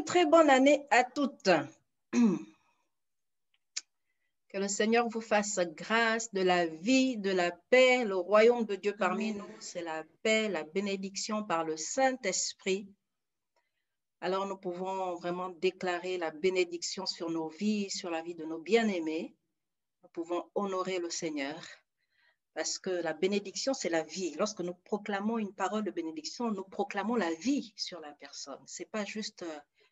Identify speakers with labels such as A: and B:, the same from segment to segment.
A: très bonne année à toutes. Que le Seigneur vous fasse grâce de la vie, de la paix. Le royaume de Dieu parmi nous, c'est la paix, la bénédiction par le Saint-Esprit. Alors nous pouvons vraiment déclarer la bénédiction sur nos vies, sur la vie de nos bien-aimés. Nous pouvons honorer le Seigneur parce que la bénédiction, c'est la vie. Lorsque nous proclamons une parole de bénédiction, nous proclamons la vie sur la personne. Ce n'est pas juste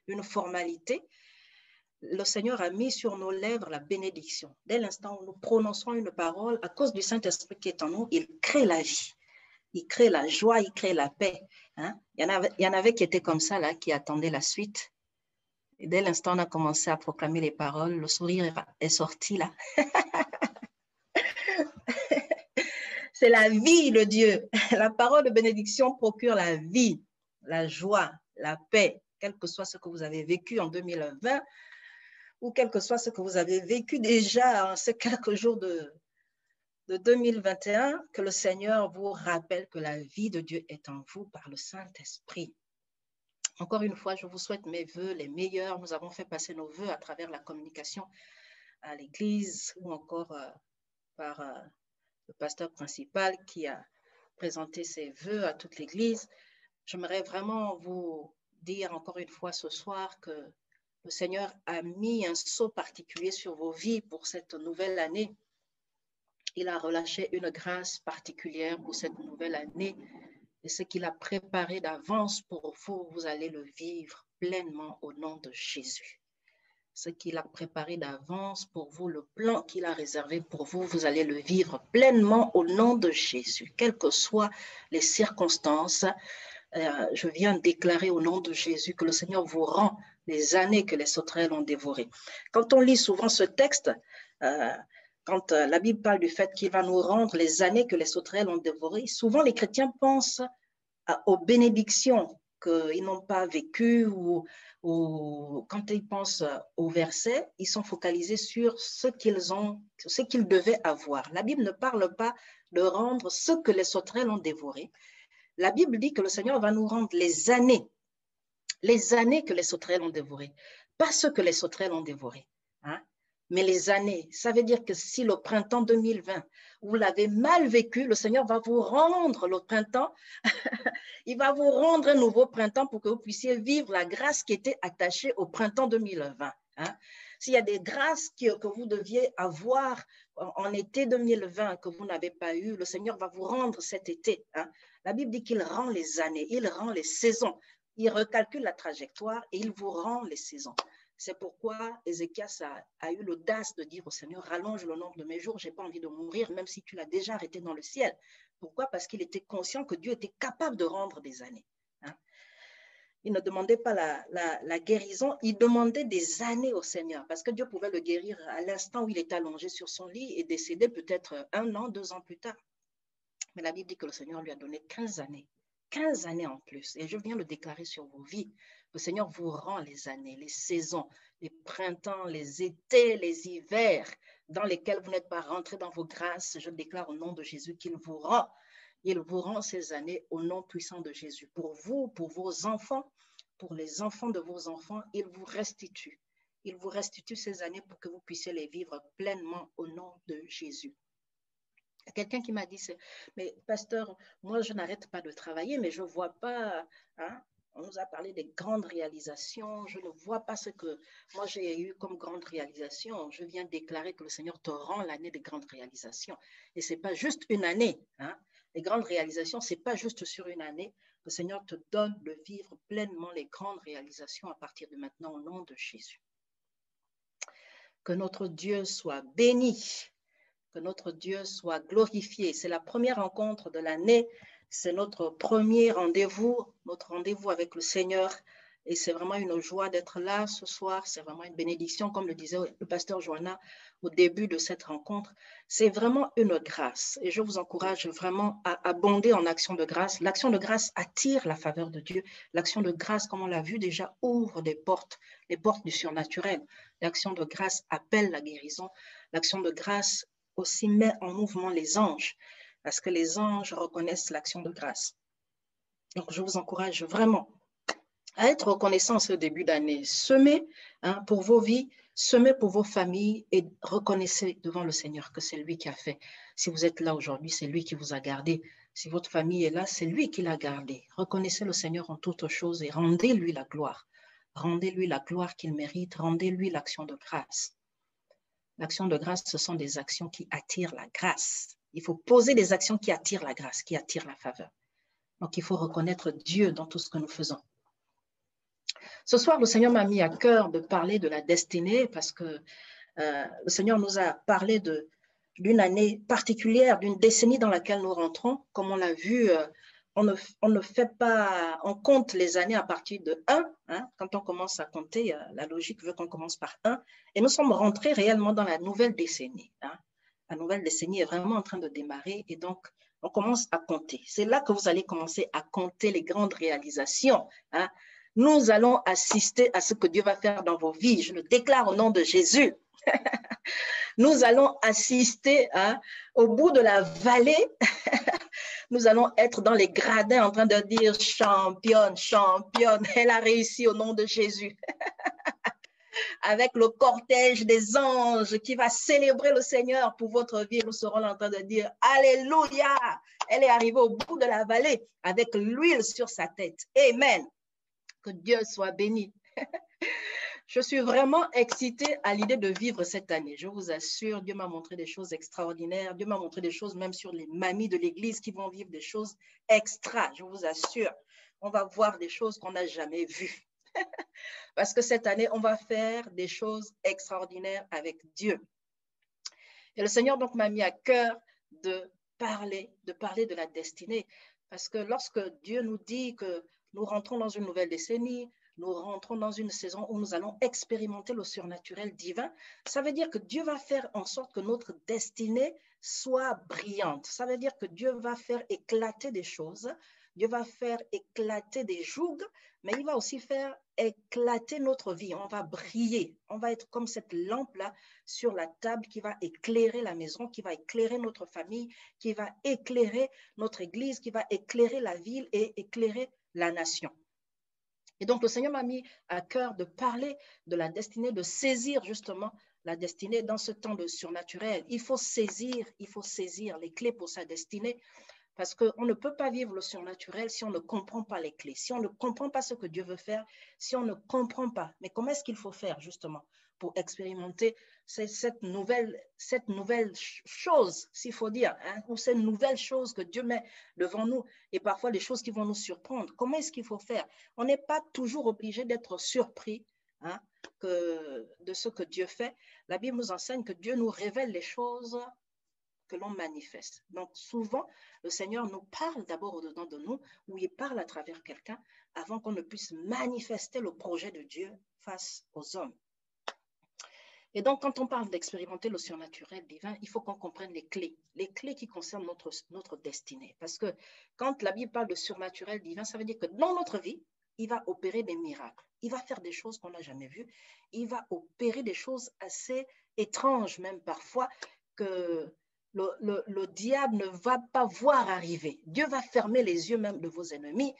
A: une formalité. Le Seigneur a mis sur nos lèvres la bénédiction. Dès l'instant où nous prononçons une parole, à cause du Saint-Esprit qui est en nous, il crée la vie. Il crée la joie, il crée la paix. Hein? Il y en avait qui étaient comme ça, là, qui attendaient la suite. Et dès l'instant où on a commencé à proclamer les paroles, le sourire est sorti là. C'est la vie de Dieu. La parole de bénédiction procure la vie, la joie, la paix, quel que soit ce que vous avez vécu en 2020 ou quel que soit ce que vous avez vécu déjà en ces quelques jours de 2021, que le Seigneur vous rappelle que la vie de Dieu est en vous par le Saint-Esprit. Encore une fois, je vous souhaite mes vœux les meilleurs. Nous avons fait passer nos vœux à travers la communication à l'Église ou encore par le pasteur principal qui a présenté ses vœux à toute l'Église. J'aimerais vraiment vous dire encore une fois ce soir que le Seigneur a mis un sceau particulier sur vos vies pour cette nouvelle année. Il a relâché une grâce particulière pour cette nouvelle année. Et ce qu'il a préparé d'avance pour vous, vous allez le vivre pleinement au nom de Jésus. Ce qu'il a préparé d'avance pour vous, le plan qu'il a réservé pour vous, vous allez le vivre pleinement au nom de Jésus. Quelles que soient les circonstances, je viens déclarer au nom de Jésus que le Seigneur vous rend les années que les sauterelles ont dévorées. Quand on lit souvent ce texte, quand la Bible parle du fait qu'il va nous rendre les années que les sauterelles ont dévorées, souvent les chrétiens pensent aux bénédictions qu'ils n'ont pas vécues ou quand ils pensent au verset, ils sont focalisés sur ce qu'ils devaient avoir. La Bible ne parle pas de rendre ce que les sauterelles ont dévoré. La Bible dit que le Seigneur va nous rendre les années que les sauterelles ont dévorées. Pas ce que les sauterelles ont dévoré, hein? Mais les années. Ça veut dire que si le printemps 2020, vous l'avez mal vécu, le Seigneur va vous rendre le printemps. Il va vous rendre un nouveau printemps pour que vous puissiez vivre la grâce qui était attachée au printemps 2020. Hein? S'il y a des grâces que vous deviez avoir en été 2020 que vous n'avez pas eu, le Seigneur va vous rendre cet été. Hein? La Bible dit qu'il rend les années, il rend les saisons. Il recalcule la trajectoire et il vous rend les saisons. C'est pourquoi Ézéchias a eu l'audace de dire au Seigneur, rallonge le nombre de mes jours, je n'ai pas envie de mourir, même si tu l'as déjà arrêté dans le ciel. Pourquoi? Parce qu'il était conscient que Dieu était capable de rendre des années. Hein? Il ne demandait pas la guérison, il demandait des années au Seigneur, parce que Dieu pouvait le guérir à l'instant où il était allongé sur son lit et décéder peut-être 1 an, 2 ans plus tard. Mais la Bible dit que le Seigneur lui a donné 15 années. 15 années en plus. Et je viens le déclarer sur vos vies. Le Seigneur vous rend les années, les saisons, les printemps, les étés, les hivers dans lesquels vous n'êtes pas rentrés dans vos grâces. Je déclare au nom de Jésus qu'il vous rend. Il vous rend ces années au nom puissant de Jésus. Pour vous, pour vos enfants, pour les enfants de vos enfants, il vous restitue. Il vous restitue ces années pour que vous puissiez les vivre pleinement au nom de Jésus. Quelqu'un qui m'a dit, mais pasteur, moi je n'arrête pas de travailler, mais je ne vois pas, hein, on nous a parlé des grandes réalisations, je ne vois pas ce que moi j'ai eu comme grande réalisation. Je viens déclarer que le Seigneur te rend l'année des grandes réalisations. Et ce n'est pas juste une année. Hein. Les grandes réalisations, ce n'est pas juste sur une année. Le Seigneur te donne de vivre pleinement les grandes réalisations à partir de maintenant au nom de Jésus. Que notre Dieu soit béni. Que notre Dieu soit glorifié. C'est la première rencontre de l'année. C'est notre premier rendez-vous, notre rendez-vous avec le Seigneur. Et c'est vraiment une joie d'être là ce soir. C'est vraiment une bénédiction, comme le disait le pasteur Joanna au début de cette rencontre. C'est vraiment une grâce. Et je vous encourage vraiment à abonder en action de grâce. L'action de grâce attire la faveur de Dieu. L'action de grâce, comme on l'a vu déjà, ouvre des portes, les portes du surnaturel. L'action de grâce appelle la guérison. L'action de grâce aussi met en mouvement les anges, parce que les anges reconnaissent l'action de grâce. Donc, je vous encourage vraiment à être reconnaissant ce début d'année. Semez pour vos vies, semez pour vos familles et reconnaissez devant le Seigneur que c'est lui qui a fait. Si vous êtes là aujourd'hui, c'est lui qui vous a gardé. Si votre famille est là, c'est lui qui l'a gardé. Reconnaissez le Seigneur en toutes choses et rendez-lui la gloire. Rendez-lui la gloire qu'il mérite, rendez-lui l'action de grâce. L'action de grâce, ce sont des actions qui attirent la grâce. Il faut poser des actions qui attirent la grâce, qui attirent la faveur. Donc, il faut reconnaître Dieu dans tout ce que nous faisons. Ce soir, le Seigneur m'a mis à cœur de parler de la destinée parce que le Seigneur nous a parlé d'une année particulière, d'une décennie dans laquelle nous rentrons. Comme on l'a vu, on ne fait pas, on compte les années à partir de 1. Quand on commence à compter, la logique veut qu'on commence par 1. Et nous sommes rentrés réellement dans la nouvelle décennie. La nouvelle décennie est vraiment en train de démarrer et donc on commence à compter. C'est là que vous allez commencer à compter les grandes réalisations. Nous allons assister à ce que Dieu va faire dans vos vies. Je le déclare au nom de Jésus. Nous allons assister au bout de la vallée. Nous allons être dans les gradins en train de dire championne, championne. Elle a réussi au nom de Jésus. Avec le cortège des anges qui va célébrer le Seigneur pour votre vie, nous serons en train de dire Alléluia. Elle est arrivée au bout de la vallée avec l'huile sur sa tête. Amen. Que Dieu soit béni. Je suis vraiment excitée à l'idée de vivre cette année. Je vous assure, Dieu m'a montré des choses extraordinaires. Dieu m'a montré des choses même sur les mamies de l'Église qui vont vivre des choses extra. Je vous assure, on va voir des choses qu'on n'a jamais vues. Parce que cette année, on va faire des choses extraordinaires avec Dieu. Et le Seigneur donc m'a mis à cœur de parler de la destinée. Parce que lorsque Dieu nous dit que nous rentrons dans une nouvelle décennie, nous rentrons dans une saison où nous allons expérimenter le surnaturel divin, ça veut dire que Dieu va faire en sorte que notre destinée soit brillante. Ça veut dire que Dieu va faire éclater des choses, Dieu va faire éclater des jougs, mais il va aussi faire éclater notre vie. On va briller, on va être comme cette lampe-là sur la table qui va éclairer la maison, qui va éclairer notre famille, qui va éclairer notre église, qui va éclairer la ville et éclairer la nation. Et donc, le Seigneur m'a mis à cœur de parler de la destinée, de saisir justement la destinée dans ce temps de surnaturel. Il faut saisir les clés pour sa destinée parce qu'on ne peut pas vivre le surnaturel si on ne comprend pas les clés, si on ne comprend pas ce que Dieu veut faire, si on ne comprend pas. Mais comment est-ce qu'il faut faire justement pour expérimenter cette nouvelle chose, s'il faut dire, ou cette nouvelle chose que Dieu met devant nous et parfois les choses qui vont nous surprendre. Comment est-ce qu'il faut faire? On n'est pas toujours obligé d'être surpris de ce que Dieu fait. La Bible nous enseigne que Dieu nous révèle les choses que l'on manifeste. Donc souvent, le Seigneur nous parle d'abord au-dedans de nous, ou il parle à travers quelqu'un avant qu'on ne puisse manifester le projet de Dieu face aux hommes. Et donc, quand on parle d'expérimenter le surnaturel divin, il faut qu'on comprenne les clés qui concernent notre destinée. Parce que quand la Bible parle de surnaturel divin, ça veut dire que dans notre vie, il va opérer des miracles. Il va faire des choses qu'on n'a jamais vues. Il va opérer des choses assez étranges, même parfois, que le diable ne va pas voir arriver. Dieu va fermer les yeux même de vos ennemis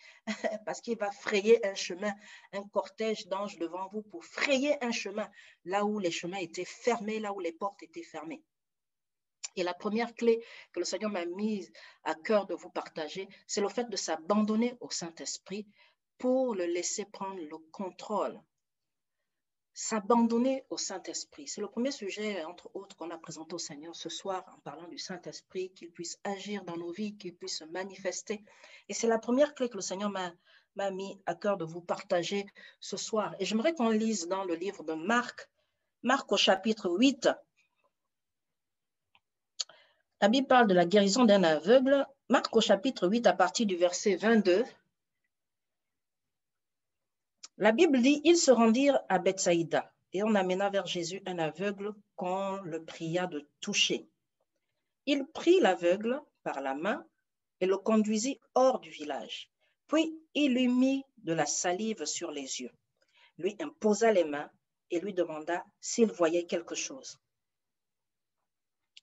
A: parce qu'il va frayer un chemin, un cortège d'anges devant vous pour frayer un chemin là où les chemins étaient fermés, là où les portes étaient fermées. Et la première clé que le Seigneur m'a mise à cœur de vous partager, c'est le fait de s'abandonner au Saint-Esprit pour le laisser prendre le contrôle. S'abandonner au Saint-Esprit. C'est le premier sujet, entre autres, qu'on a présenté au Seigneur ce soir en parlant du Saint-Esprit, qu'il puisse agir dans nos vies, qu'il puisse se manifester. Et c'est la première clé que le Seigneur m'a mis à cœur de vous partager ce soir. Et j'aimerais qu'on lise dans le livre de Marc, Marc au chapitre 8. La Bible parle de la guérison d'un aveugle. Marc au chapitre 8 à partir du verset 22. La Bible dit, ils se rendirent à Bethsaïda et on amena vers Jésus un aveugle qu'on le pria de toucher. Il prit l'aveugle par la main et le conduisit hors du village. Puis il lui mit de la salive sur les yeux, lui imposa les mains et lui demanda s'il voyait quelque chose.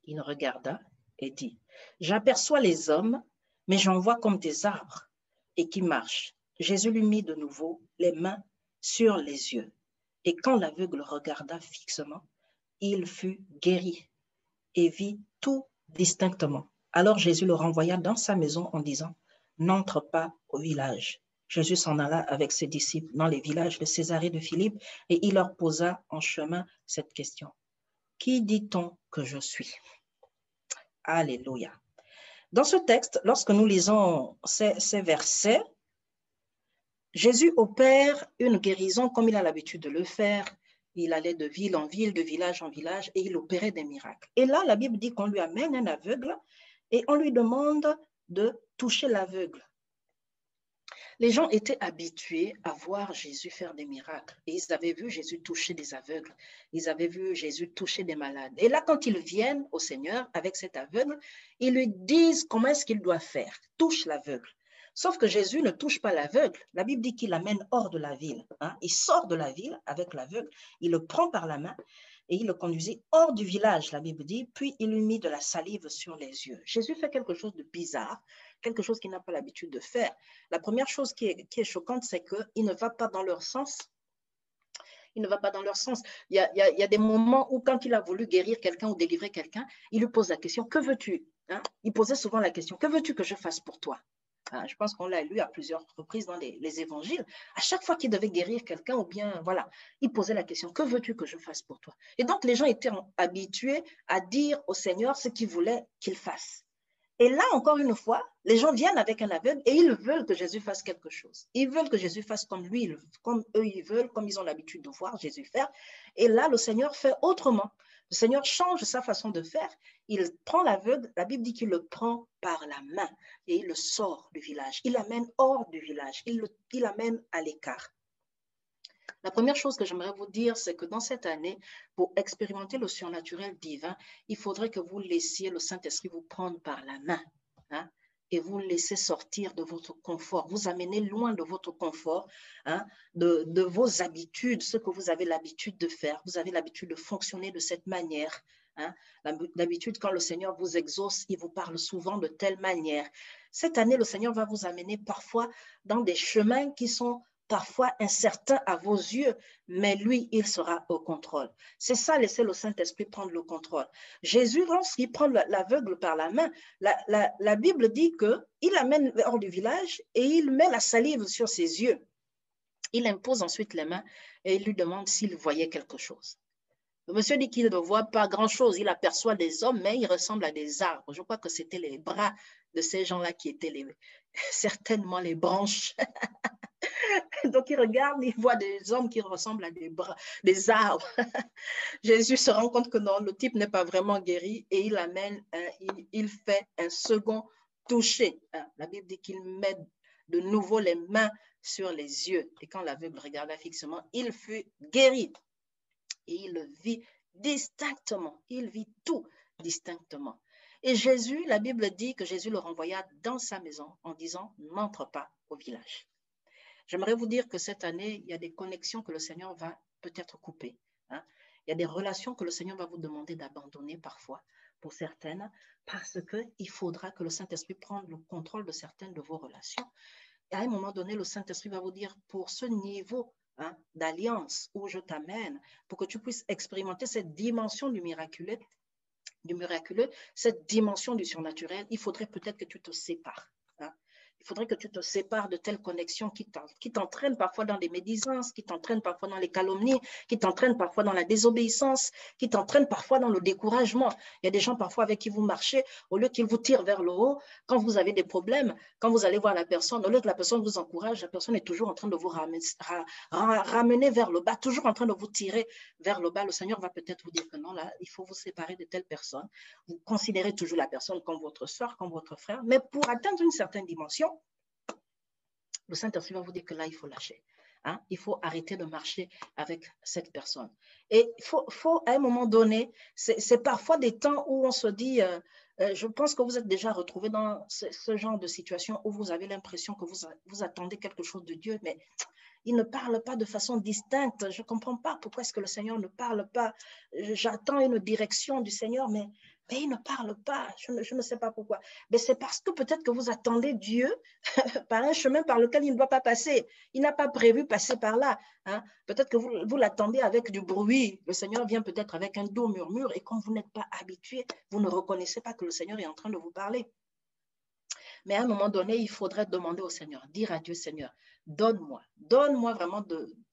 A: Il regarda et dit, « J'aperçois les hommes, mais j'en vois comme des arbres et qui marchent. Jésus lui mit de nouveau les mains sur les yeux. Et quand l'aveugle regarda fixement, il fut guéri et vit tout distinctement. Alors Jésus le renvoya dans sa maison en disant, « N'entre pas au village. » Jésus s'en alla avec ses disciples dans les villages de Césarée de Philippe et il leur posa en chemin cette question. « Qui dit-on que je suis ?» Alléluia. Dans ce texte, lorsque nous lisons ces versets, Jésus opère une guérison comme il a l'habitude de le faire. Il allait de ville en ville, de village en village, et il opérait des miracles. Et là, la Bible dit qu'on lui amène un aveugle et on lui demande de toucher l'aveugle. Les gens étaient habitués à voir Jésus faire des miracles. Et ils avaient vu Jésus toucher des aveugles. Ils avaient vu Jésus toucher des malades. Et là, quand ils viennent au Seigneur avec cet aveugle, ils lui disent comment est-ce qu'il doit faire. Touche l'aveugle. Sauf que Jésus ne touche pas l'aveugle. La Bible dit qu'il l'amène hors de la ville. Il sort de la ville avec l'aveugle, il le prend par la main et il le conduisit hors du village, la Bible dit, puis il lui mit de la salive sur les yeux. Jésus fait quelque chose de bizarre, quelque chose qu'il n'a pas l'habitude de faire. La première chose qui est choquante, c'est qu'il ne va pas dans leur sens. Il ne va pas dans leur sens. Il y a des moments où, quand il a voulu guérir quelqu'un ou délivrer quelqu'un, il lui pose la question, que veux-tu? Il posait souvent la question, que veux-tu que je fasse pour toi? Je pense qu'on l'a lu à plusieurs reprises dans les évangiles. À chaque fois qu'il devait guérir quelqu'un, ou bien, voilà, il posait la question, que veux-tu que je fasse pour toi? Et donc, les gens étaient habitués à dire au Seigneur ce qu'ils voulaient qu'il fasse. Et là, encore une fois, les gens viennent avec un aveugle et ils veulent que Jésus fasse quelque chose. Ils veulent que Jésus fasse comme lui, comme eux ils veulent, comme ils ont l'habitude de voir Jésus faire. Et là, le Seigneur fait autrement. Le Seigneur change sa façon de faire. Il prend l'aveugle, la Bible dit qu'il le prend par la main et il le sort du village. Il l'amène hors du village, il l'amène à l'écart. La première chose que j'aimerais vous dire, c'est que dans cette année, pour expérimenter le surnaturel divin, il faudrait que vous laissiez le Saint-Esprit vous prendre par la main et vous laissez sortir de votre confort, vous amener loin de votre confort, de vos habitudes, ce que vous avez l'habitude de faire. Vous avez l'habitude de fonctionner de cette manière. D'habitude, quand le Seigneur vous exauce, il vous parle souvent de telle manière. Cette année, le Seigneur va vous amener parfois dans des chemins qui sont parfois incertain à vos yeux, mais lui, il sera au contrôle. C'est ça, laisser le Saint-Esprit prendre le contrôle. Jésus, lorsqu'il prend l'aveugle par la main, la Bible dit qu'il l'amène hors du village et il met la salive sur ses yeux. Il impose ensuite les mains et il lui demande s'il voyait quelque chose. Le monsieur dit qu'il ne voit pas grand-chose. Il aperçoit des hommes, mais ils ressemblent à des arbres. Je crois que c'était les bras de ces gens-là qui étaient certainement les branches. Donc, il regarde, il voit des hommes qui ressemblent à des arbres. Jésus se rend compte que non, le type n'est pas vraiment guéri et il amène, il fait un second toucher. La Bible dit qu'il met de nouveau les mains sur les yeux. Et quand l'aveugle regarda fixement, il fut guéri. Et il le vit distinctement. Il vit tout distinctement. Et Jésus, la Bible dit que Jésus le renvoya dans sa maison en disant, n'entre pas au village. J'aimerais vous dire que cette année, il y a des connexions que le Seigneur va peut-être couper. Il y a des relations que le Seigneur va vous demander d'abandonner parfois, pour certaines, parce qu'il faudra que le Saint-Esprit prenne le contrôle de certaines de vos relations. Et à un moment donné, le Saint-Esprit va vous dire, pour ce niveau d'alliance où je t'amène, pour que tu puisses expérimenter cette dimension du miraculeux, cette dimension du surnaturel, il faudrait peut-être que tu te sépares. Il faudrait que tu te sépares de telles connexions qui t'entraînent parfois dans des médisances, qui t'entraînent parfois dans les calomnies, qui t'entraînent parfois dans la désobéissance, qui t'entraînent parfois dans le découragement. Il y a des gens parfois avec qui vous marchez, au lieu qu'ils vous tirent vers le haut, quand vous avez des problèmes, quand vous allez voir la personne, au lieu que la personne vous encourage, la personne est toujours en train de vous ramener vers le bas, toujours en train de vous tirer vers le bas. Le Seigneur va peut-être vous dire que non, là, il faut vous séparer de telle personne. Vous considérez toujours la personne comme votre soeur, comme votre frère, mais pour atteindre une certaine dimension, le Saint-Esprit va vous dire que là, il faut lâcher. Il faut arrêter de marcher avec cette personne. Et il faut à un moment donné, c'est parfois des temps où on se dit, je pense que vous êtes déjà retrouvé dans ce genre de situation où vous avez l'impression que vous attendez quelque chose de Dieu, mais il ne parle pas de façon distincte. Je ne comprends pas pourquoi est-ce que le Seigneur ne parle pas. J'attends une direction du Seigneur, mais Mais il ne parle pas, je ne sais pas pourquoi. Mais c'est parce que peut-être que vous attendez Dieu par un chemin par lequel il ne doit pas passer. Il n'a pas prévu passer par là. Hein. Peut-être que vous l'attendez avec du bruit. Le Seigneur vient peut-être avec un doux murmure et comme vous n'êtes pas habitué, vous ne reconnaissez pas que le Seigneur est en train de vous parler. Mais à un moment donné, il faudrait demander au Seigneur, dire à Dieu, Seigneur, donne-moi vraiment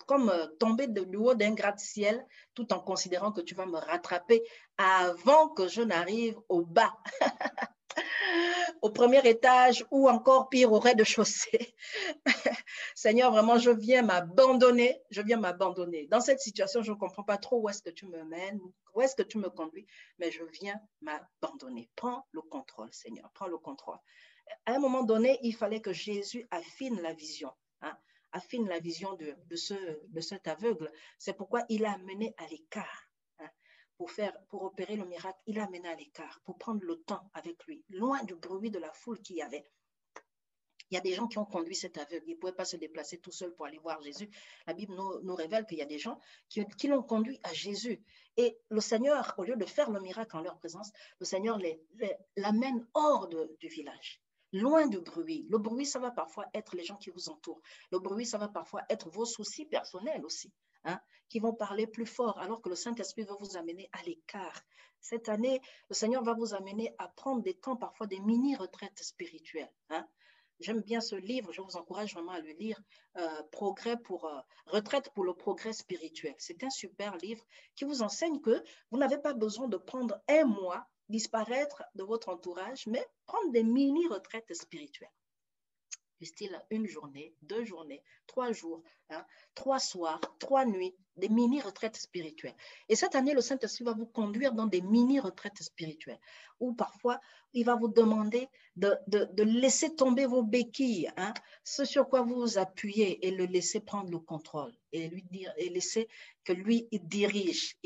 A: comme tomber du haut d'un gratte-ciel, tout en considérant que tu vas me rattraper avant que je n'arrive au bas, au premier étage ou encore pire, au rez-de-chaussée. Seigneur, vraiment, je viens m'abandonner. Dans cette situation, je ne comprends pas trop où est-ce que tu me mènes, où est-ce que tu me conduis, mais je viens m'abandonner. Prends le contrôle, Seigneur, prends le contrôle. À un moment donné, il fallait que Jésus affine la vision, hein, affine la vision de cet aveugle. C'est pourquoi il l'a amené à l'écart. Hein, pour opérer le miracle, il l'a amené à l'écart, pour prendre le temps avec lui, loin du bruit de la foule qu'il y avait. Il y a des gens qui ont conduit cet aveugle. Il ne pouvait pas se déplacer tout seul pour aller voir Jésus. La Bible nous révèle qu'il y a des gens qui l'ont conduit à Jésus. Et le Seigneur, au lieu de faire le miracle en leur présence, le Seigneur l'amène hors du village, loin du bruit. Le bruit, ça va parfois être les gens qui vous entourent. Le bruit, ça va parfois être vos soucis personnels aussi, hein, qui vont parler plus fort, alors que le Saint-Esprit va vous amener à l'écart. Cette année, le Seigneur va vous amener à prendre des temps, parfois des mini-retraites spirituelles, hein. J'aime bien ce livre, je vous encourage vraiment à le lire, Retraite pour le progrès spirituel. C'est un super livre qui vous enseigne que vous n'avez pas besoin de prendre un mois, disparaître de votre entourage, mais prendre des mini-retraites spirituelles. Du style 1 journée, 2 journées, 3 jours, hein, 3 soirs, 3 nuits, des mini-retraites spirituelles. Et cette année, le Saint-Esprit va vous conduire dans des mini-retraites spirituelles, où parfois, il va vous demander de laisser tomber vos béquilles, hein, ce sur quoi vous vous appuyez, et le laisser prendre le contrôle, et lui dire, et laisser que lui, il dirige,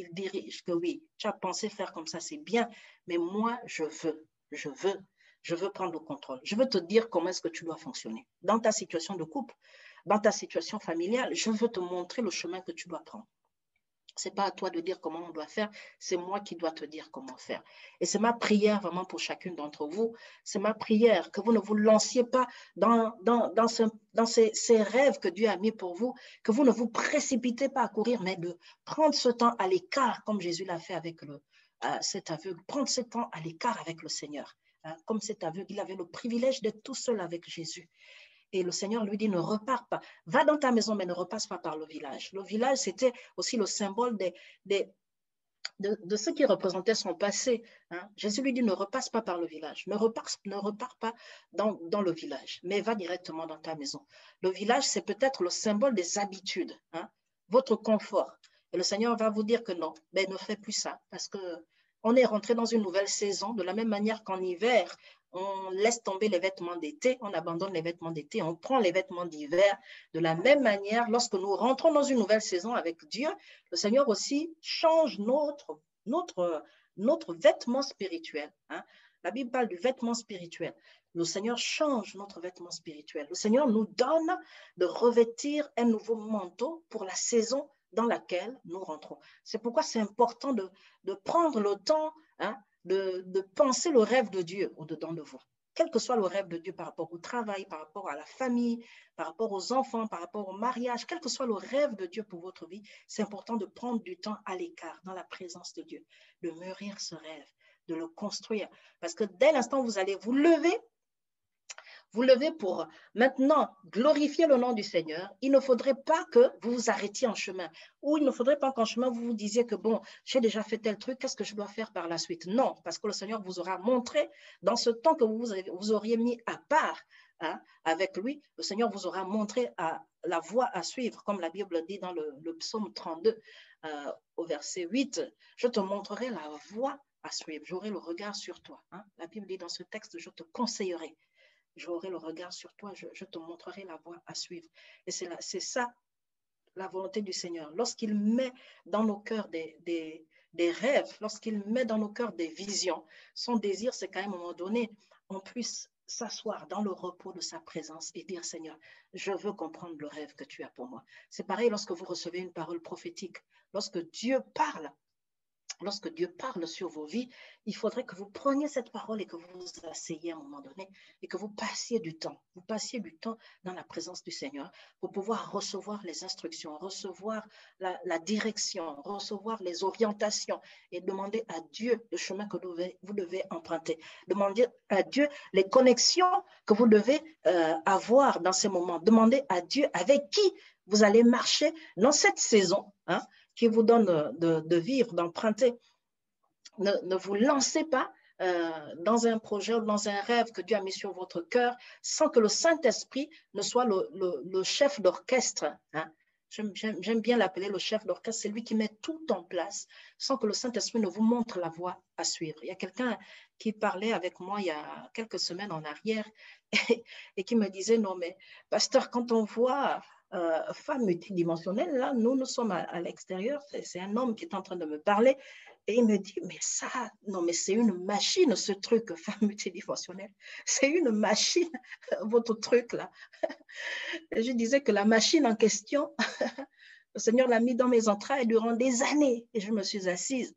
A: que oui, tu as pensé faire comme ça, c'est bien, mais moi, je veux prendre le contrôle. Je veux te dire comment est-ce que tu dois fonctionner. Dans ta situation de couple, dans ta situation familiale, je veux te montrer le chemin que tu dois prendre. Ce n'est pas à toi de dire comment on doit faire, c'est moi qui dois te dire comment faire. Et c'est ma prière vraiment pour chacune d'entre vous. C'est ma prière que vous ne vous lanciez pas dans ces rêves que Dieu a mis pour vous, que vous ne vous précipitez pas à courir, mais de prendre ce temps à l'écart, comme Jésus l'a fait avec cet aveugle, prendre ce temps à l'écart avec le Seigneur. Hein, comme cet aveugle, il avait le privilège d'être tout seul avec Jésus. Et le Seigneur lui dit, ne repars pas. Va dans ta maison, mais ne repasse pas par le village. Le village, c'était aussi le symbole de ce qui représentait son passé. Hein. Jésus lui dit, ne repasse pas par le village. Ne repars pas dans le village, mais va directement dans ta maison. Le village, c'est peut-être le symbole des habitudes, hein, votre confort. Et le Seigneur va vous dire que non, mais ne fais plus ça, parce que on est rentré dans une nouvelle saison, de la même manière qu'en hiver, on laisse tomber les vêtements d'été, on abandonne les vêtements d'été, on prend les vêtements d'hiver. De la même manière, lorsque nous rentrons dans une nouvelle saison avec Dieu, le Seigneur aussi change notre vêtement spirituel. Hein. La Bible parle du vêtement spirituel. Le Seigneur change notre vêtement spirituel. Le Seigneur nous donne de revêtir un nouveau manteau pour la saison dans laquelle nous rentrons. C'est pourquoi c'est important de prendre le temps, hein, de penser le rêve de Dieu au-dedans de vous. Quel que soit le rêve de Dieu par rapport au travail, par rapport à la famille, par rapport aux enfants, par rapport au mariage, quel que soit le rêve de Dieu pour votre vie, c'est important de prendre du temps à l'écart, dans la présence de Dieu, de mûrir ce rêve, de le construire. Parce que dès l'instant où vous allez vous lever pour maintenant glorifier le nom du Seigneur, il ne faudrait pas que vous vous arrêtiez en chemin, ou il ne faudrait pas qu'en chemin vous vous disiez que bon, j'ai déjà fait tel truc, qu'est-ce que je dois faire par la suite? Non, parce que le Seigneur vous aura montré dans ce temps que vous auriez mis à part, hein, avec lui, le Seigneur vous aura montré la voie à suivre, comme la Bible dit dans le psaume 32, au verset 8, je te montrerai la voie à suivre, j'aurai le regard sur toi. Hein. La Bible dit dans ce texte, je te conseillerai. J'aurai le regard sur toi, je te montrerai la voie à suivre. Et c'est ça la volonté du Seigneur. Lorsqu'il met dans nos cœurs des rêves, lorsqu'il met dans nos cœurs des visions, son désir, c'est qu'à un moment donné, on puisse s'asseoir dans le repos de sa présence et dire, Seigneur, je veux comprendre le rêve que tu as pour moi. C'est pareil lorsque vous recevez une parole prophétique. Lorsque Dieu parle, lorsque Dieu parle sur vos vies, il faudrait que vous preniez cette parole et que vous vous asseyez à un moment donné et que vous passiez du temps. Vous passiez du temps dans la présence du Seigneur pour pouvoir recevoir les instructions, recevoir la direction, recevoir les orientations et demander à Dieu le chemin que vous devez emprunter. Demander à Dieu les connexions que vous devez avoir dans ces moments. Demandez à Dieu avec qui vous allez marcher dans cette saison, hein, qui vous donne de vivre, d'emprunter. Ne vous lancez pas dans un projet ou dans un rêve que Dieu a mis sur votre cœur sans que le Saint-Esprit ne soit le chef d'orchestre. Hein. J'aime bien l'appeler le chef d'orchestre, c'est lui qui met tout en place sans que le Saint-Esprit ne vous montre la voie à suivre. Il y a quelqu'un qui parlait avec moi il y a quelques semaines en arrière et qui me disait, non mais pasteur, quand on voit femme multidimensionnelle, là, nous sommes à l'extérieur, c'est un homme qui est en train de me parler et il me dit, mais ça, non, mais c'est une machine, ce truc, femme multidimensionnelle. C'est une machine, votre truc, là. Et je disais que la machine en question, le Seigneur l'a mis dans mes entrailles durant des années. Et je me suis assise.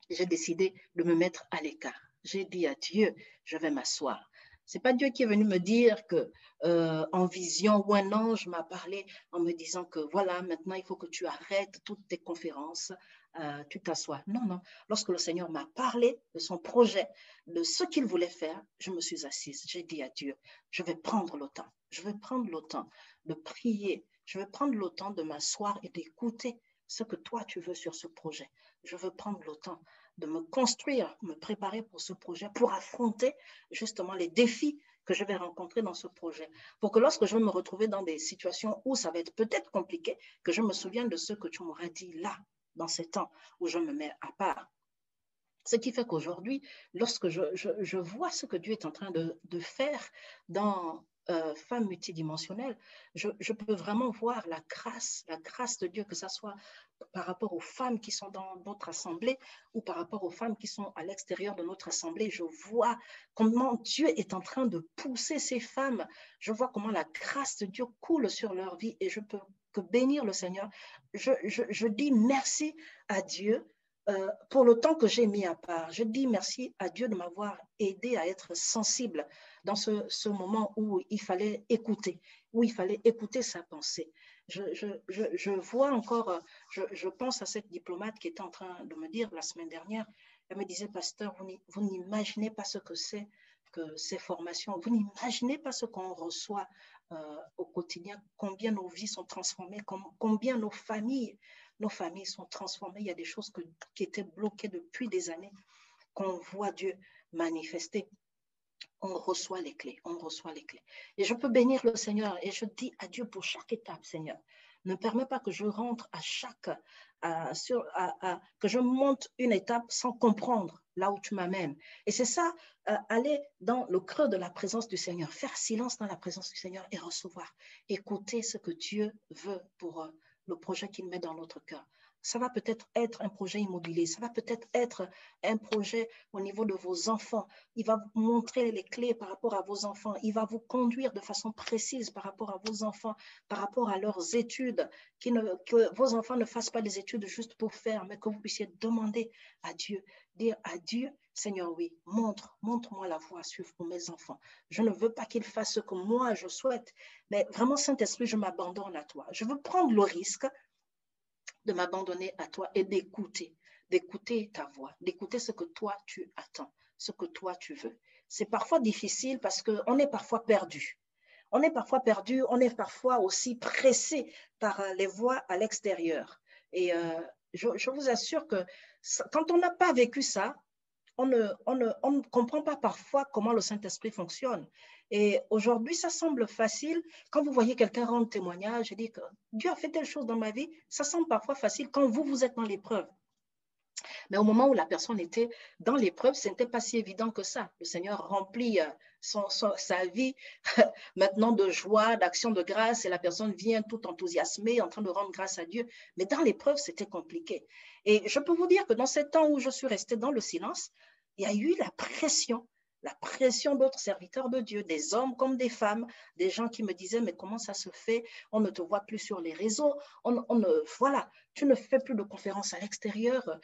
A: J'ai décidé de me mettre à l'écart. J'ai dit à Dieu, je vais m'asseoir. Ce n'est pas Dieu qui est venu me dire que en vision ou un ange m'a parlé en me disant que voilà, maintenant il faut que tu arrêtes toutes tes conférences, tu t'assois. Non, non. Lorsque le Seigneur m'a parlé de son projet, de ce qu'il voulait faire, je me suis assise. J'ai dit à Dieu, je vais prendre le temps. Je vais prendre le temps de prier. Je vais prendre le temps de m'asseoir et d'écouter ce que toi tu veux sur ce projet. Je veux prendre le temps de me construire, me préparer pour ce projet, pour affronter justement les défis que je vais rencontrer dans ce projet. Pour que lorsque je vais me retrouver dans des situations où ça va être peut-être compliqué, que je me souvienne de ce que tu m'aurais dit là, dans ces temps où je me mets à part. Ce qui fait qu'aujourd'hui, lorsque je vois ce que Dieu est en train de faire dans femme multidimensionnelle, je peux vraiment voir la grâce de Dieu, que ce soit par rapport aux femmes qui sont dans notre assemblée ou par rapport aux femmes qui sont à l'extérieur de notre assemblée. Je vois comment Dieu est en train de pousser ces femmes. Je vois comment la grâce de Dieu coule sur leur vie et je peux que bénir le Seigneur. Je dis merci à Dieu pour le temps que j'ai mis à part. Je dis merci à Dieu de m'avoir aidé à être sensible dans ce moment où il fallait écouter sa pensée. Je vois encore, je pense à cette diplomate qui était en train de me dire la semaine dernière, elle me disait, pasteur, vous n'imaginez pas ce que c'est que ces formations, vous n'imaginez pas ce qu'on reçoit au quotidien, combien nos vies sont transformées, combien nos familles sont transformées. Il y a des choses qui étaient bloquées depuis des années, qu'on voit Dieu manifester. On reçoit les clés, on reçoit les clés. Et je peux bénir le Seigneur et je dis à Dieu pour chaque étape, Seigneur. Ne permets pas que je rentre à chaque, que je monte une étape sans comprendre là où tu m'amènes. Et c'est ça, aller dans le creux de la présence du Seigneur, faire silence dans la présence du Seigneur et recevoir, écouter ce que Dieu veut pour le projet qu'il met dans notre cœur. Ça va peut-être être un projet immobilier, ça va peut-être être un projet au niveau de vos enfants. Il va vous montrer les clés par rapport à vos enfants. Il va vous conduire de façon précise par rapport à vos enfants, par rapport à leurs études, que vos enfants ne fassent pas des études juste pour faire, mais que vous puissiez demander à Dieu, dire à Dieu, Seigneur, oui, montre-moi la voie à suivre pour mes enfants. Je ne veux pas qu'ils fassent ce que moi je souhaite, mais vraiment, Saint-Esprit, je m'abandonne à toi. Je veux prendre le risque de m'abandonner à toi et d'écouter ta voix, d'écouter ce que toi tu attends, ce que toi tu veux. C'est parfois difficile parce qu'on est parfois perdu. On est parfois aussi pressé par les voix à l'extérieur. Et je vous assure que quand on n'a pas vécu ça, on ne comprend pas parfois comment le Saint-Esprit fonctionne. Et aujourd'hui, ça semble facile. Quand vous voyez quelqu'un rendre témoignage et dire que Dieu a fait telle chose dans ma vie, ça semble parfois facile quand vous êtes dans l'épreuve. Mais au moment où la personne était dans l'épreuve, ce n'était pas si évident que ça. Le Seigneur remplit sa vie maintenant de joie, d'action de grâce, et la personne vient tout enthousiasmée, en train de rendre grâce à Dieu. Mais dans l'épreuve, c'était compliqué. Et je peux vous dire que dans ces temps où je suis restée dans le silence, il y a eu la pression la pression d'autres serviteurs de Dieu, des hommes comme des femmes, des gens qui me disaient, mais comment ça se fait? On ne te voit plus sur les réseaux, voilà, tu ne fais plus de conférences à l'extérieur,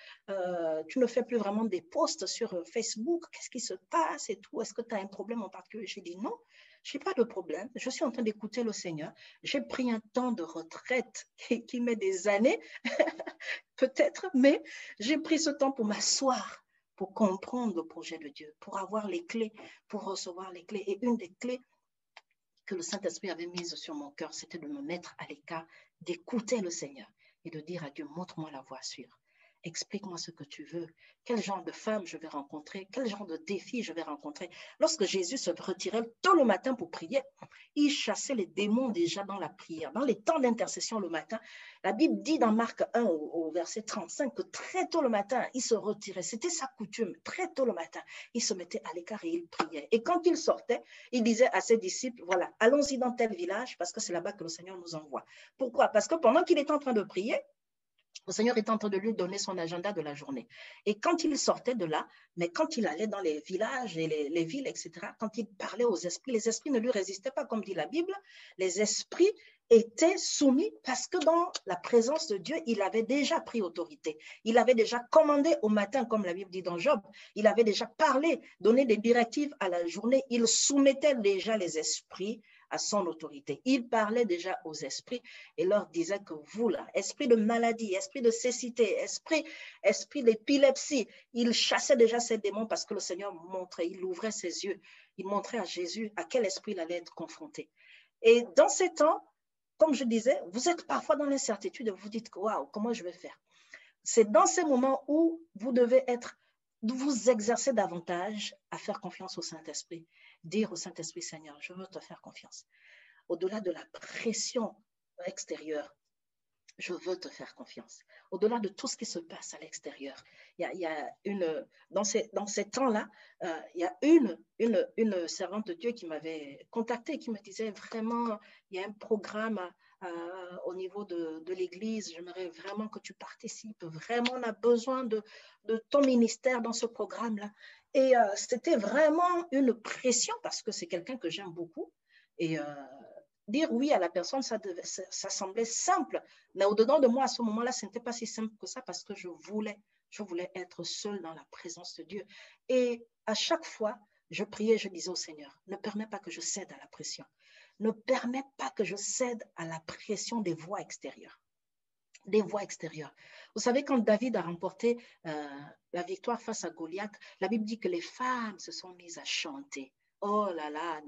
A: tu ne fais plus vraiment des posts sur Facebook, qu'est-ce qui se passe et tout? Est-ce que tu as un problème en particulier? J'ai dit non, je n'ai pas de problème, je suis en train d'écouter le Seigneur. J'ai pris un temps de retraite qui met des années, peut-être, mais j'ai pris ce temps pour m'asseoir, pour comprendre le projet de Dieu, pour avoir les clés, pour recevoir les clés. Et une des clés que le Saint-Esprit avait mises sur mon cœur, c'était de me mettre à l'écart, d'écouter le Seigneur et de dire à Dieu, montre-moi la voie sûre. Explique-moi ce que tu veux. Quel genre de femme je vais rencontrer? Quel genre de défi je vais rencontrer? Lorsque Jésus se retirait tôt le matin pour prier, il chassait les démons déjà dans la prière. Dans les temps d'intercession le matin, la Bible dit dans Marc 1 au verset 35 que très tôt le matin, il se retirait. C'était sa coutume. Très tôt le matin, il se mettait à l'écart et il priait. Et quand il sortait, il disait à ses disciples, voilà, allons-y dans tel village parce que c'est là-bas que le Seigneur nous envoie. Pourquoi? Parce que pendant qu'il était en train de prier, le Seigneur était en train de lui donner son agenda de la journée. Et quand il sortait de là, mais quand il allait dans les villages et les villes, etc., quand il parlait aux esprits, les esprits ne lui résistaient pas, comme dit la Bible. Les esprits étaient soumis parce que dans la présence de Dieu, il avait déjà pris autorité. Il avait déjà commandé au matin, comme la Bible dit dans Job. Il avait déjà parlé, donné des directives à la journée. Il soumettait déjà les esprits à son autorité. Il parlait déjà aux esprits et leur disait que vous, là, esprit de maladie, esprit de cécité, esprit d'épilepsie, il chassait déjà ces démons parce que le Seigneur montrait, il ouvrait ses yeux, il montrait à Jésus à quel esprit il allait être confronté. Et dans ces temps, comme je disais, vous êtes parfois dans l'incertitude et vous dites, waouh, comment je vais faire? C'est dans ces moments où vous devez vous exercer davantage à faire confiance au Saint-Esprit. Dire au Saint-Esprit, Seigneur, je veux te faire confiance. Au-delà de la pression extérieure, je veux te faire confiance. Au-delà de tout ce qui se passe à l'extérieur, dans ces temps-là, il y a une servante de Dieu qui m'avait contactée, qui me disait vraiment, il y a un programme au niveau de l'Église, j'aimerais vraiment que tu participes, vraiment on a besoin de ton ministère dans ce programme-là. Et c'était vraiment une pression parce que c'est quelqu'un que j'aime beaucoup. Et dire oui à la personne, ça semblait simple. Mais au-dedans de moi, à ce moment-là, ce n'était pas si simple que ça parce que je voulais être seule dans la présence de Dieu. Et à chaque fois, je priais, je disais au Seigneur, ne permets pas que je cède à la pression. Ne permets pas que je cède à la pression des voix extérieures. Des voix extérieures. Vous savez, quand David a remporté la victoire face à Goliath, la Bible dit que les femmes se sont mises à chanter. Oh là là,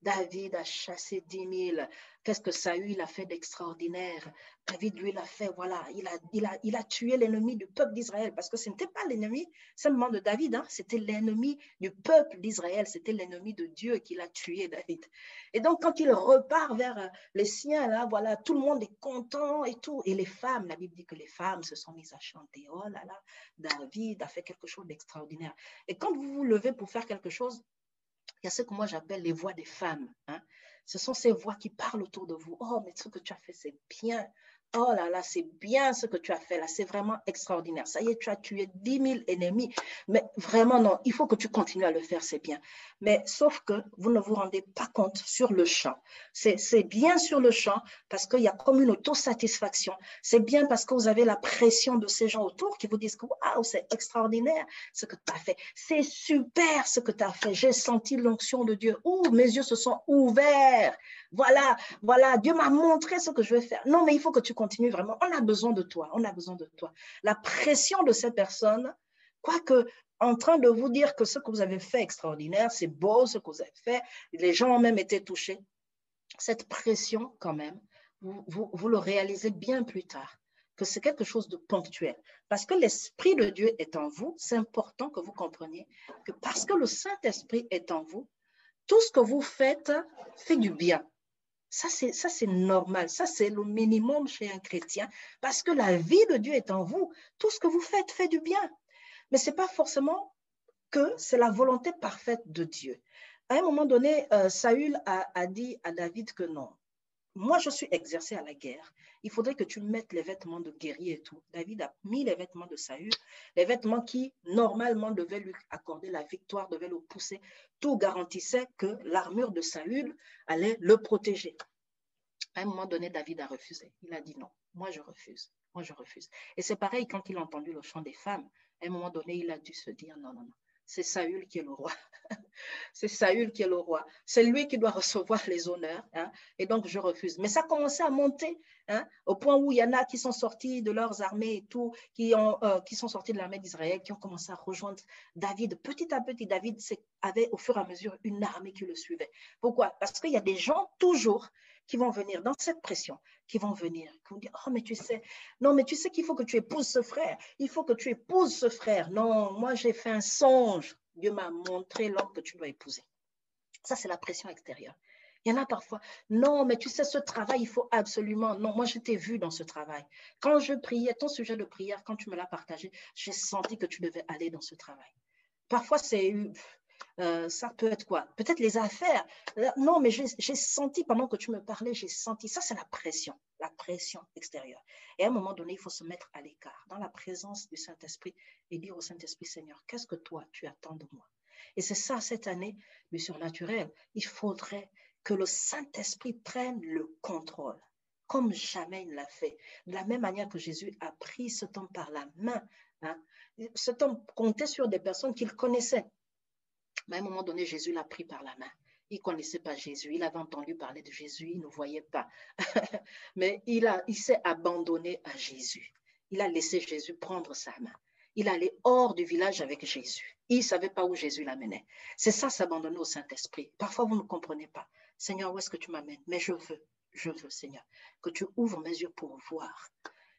A: David a chassé 10 000. Qu'est-ce que Saül a fait d'extraordinaire? David, lui, l'a fait, voilà, il a tué l'ennemi du peuple d'Israël, parce que ce n'était pas l'ennemi simplement de David, hein, c'était l'ennemi du peuple d'Israël, c'était l'ennemi de Dieu qui l'a tué, David. Et donc, quand il repart vers les siens, là, voilà, tout le monde est content et tout. Et les femmes, la Bible dit que les femmes se sont mises à chanter. Oh là là, David a fait quelque chose d'extraordinaire. Et quand vous vous levez pour faire quelque chose, il y a ce que moi j'appelle les voix des femmes. Hein. Ce sont ces voix qui parlent autour de vous. Oh, mais ce que tu as fait, c'est bien. Oh là là, c'est bien ce que tu as fait là, c'est vraiment extraordinaire. Ça y est, tu as tué 10 000 ennemis. Mais vraiment, non, il faut que tu continues à le faire, c'est bien. Mais sauf que vous ne vous rendez pas compte sur le champ. C'est bien sur le champ parce qu'il y a comme une autosatisfaction. C'est bien parce que vous avez la pression de ces gens autour qui vous disent que waouh, c'est extraordinaire ce que tu as fait. C'est super ce que tu as fait. J'ai senti l'onction de Dieu. Ouh, mes yeux se sont ouverts. Voilà, voilà, Dieu m'a montré ce que je vais faire. Non, mais il faut que tu continues vraiment. On a besoin de toi, on a besoin de toi. La pression de ces personnes, quoique en train de vous dire que ce que vous avez fait extraordinaire, c'est beau ce que vous avez fait, les gens ont même été touchés. Cette pression, quand même, vous le réalisez bien plus tard, que c'est quelque chose de ponctuel. Parce que l'Esprit de Dieu est en vous, c'est important que vous compreniez que parce que le Saint-Esprit est en vous, tout ce que vous faites fait du bien. Ça, c'est normal. Ça, c'est le minimum chez un chrétien parce que la vie de Dieu est en vous. Tout ce que vous faites fait du bien. Mais ce n'est pas forcément que c'est la volonté parfaite de Dieu. À un moment donné, Saül a dit à David que non. moi, je suis exercé à la guerre. Il faudrait que tu mettes les vêtements de guerrier et tout. David a mis les vêtements de Saül, les vêtements qui, normalement, devaient lui accorder la victoire, devaient le pousser. Tout garantissait que l'armure de Saül allait le protéger. À un moment donné, David a refusé. Il a dit non, moi je refuse, moi je refuse. Et c'est pareil quand il a entendu le chant des femmes. À un moment donné, il a dû se dire non, non, non. C'est Saül qui est le roi. C'est Saül qui est le roi. C'est lui qui doit recevoir les honneurs. Hein, et donc, je refuse. Mais ça a commencé à monter, hein, au point où il y en a qui sont sortis de leurs armées et tout, qui sont sortis de l'armée d'Israël, qui ont commencé à rejoindre David. Petit à petit, David avait au fur et à mesure une armée qui le suivait. Pourquoi? Parce qu'il y a des gens toujours qui vont venir dans cette pression, qui vont venir, qui vont dire, oh, mais tu sais, non, mais tu sais qu'il faut que tu épouses ce frère. Il faut que tu épouses ce frère. Non, moi, j'ai fait un songe. Dieu m'a montré l'homme que tu dois épouser. Ça, c'est la pression extérieure. Il y en a parfois, non, mais tu sais, ce travail, il faut absolument, non, moi, je t'ai vu dans ce travail. Quand je priais, ton sujet de prière, quand tu me l'as partagé, j'ai senti que tu devais aller dans ce travail. Parfois, ça peut être quoi? Peut-être les affaires. Non, mais j'ai senti, pendant que tu me parlais, j'ai senti, ça c'est la pression extérieure. Et à un moment donné, il faut se mettre à l'écart, dans la présence du Saint-Esprit et dire au Saint-Esprit, Seigneur, qu'est-ce que toi, tu attends de moi? Et c'est ça, cette année, le surnaturel, il faudrait que le Saint-Esprit prenne le contrôle, comme jamais il l'a fait. De la même manière que Jésus a pris cet homme par la main, hein, cet homme comptait sur des personnes qu'il connaissait. Mais à un moment donné, Jésus l'a pris par la main. Il ne connaissait pas Jésus. Il avait entendu parler de Jésus. Il ne voyait pas. Mais il s'est abandonné à Jésus. Il a laissé Jésus prendre sa main. Il allait hors du village avec Jésus. Il ne savait pas où Jésus l'amenait. C'est ça, s'abandonner au Saint-Esprit. Parfois, vous ne comprenez pas. Seigneur, où est-ce que tu m'amènes? Mais je veux, Seigneur, que tu ouvres mes yeux pour voir.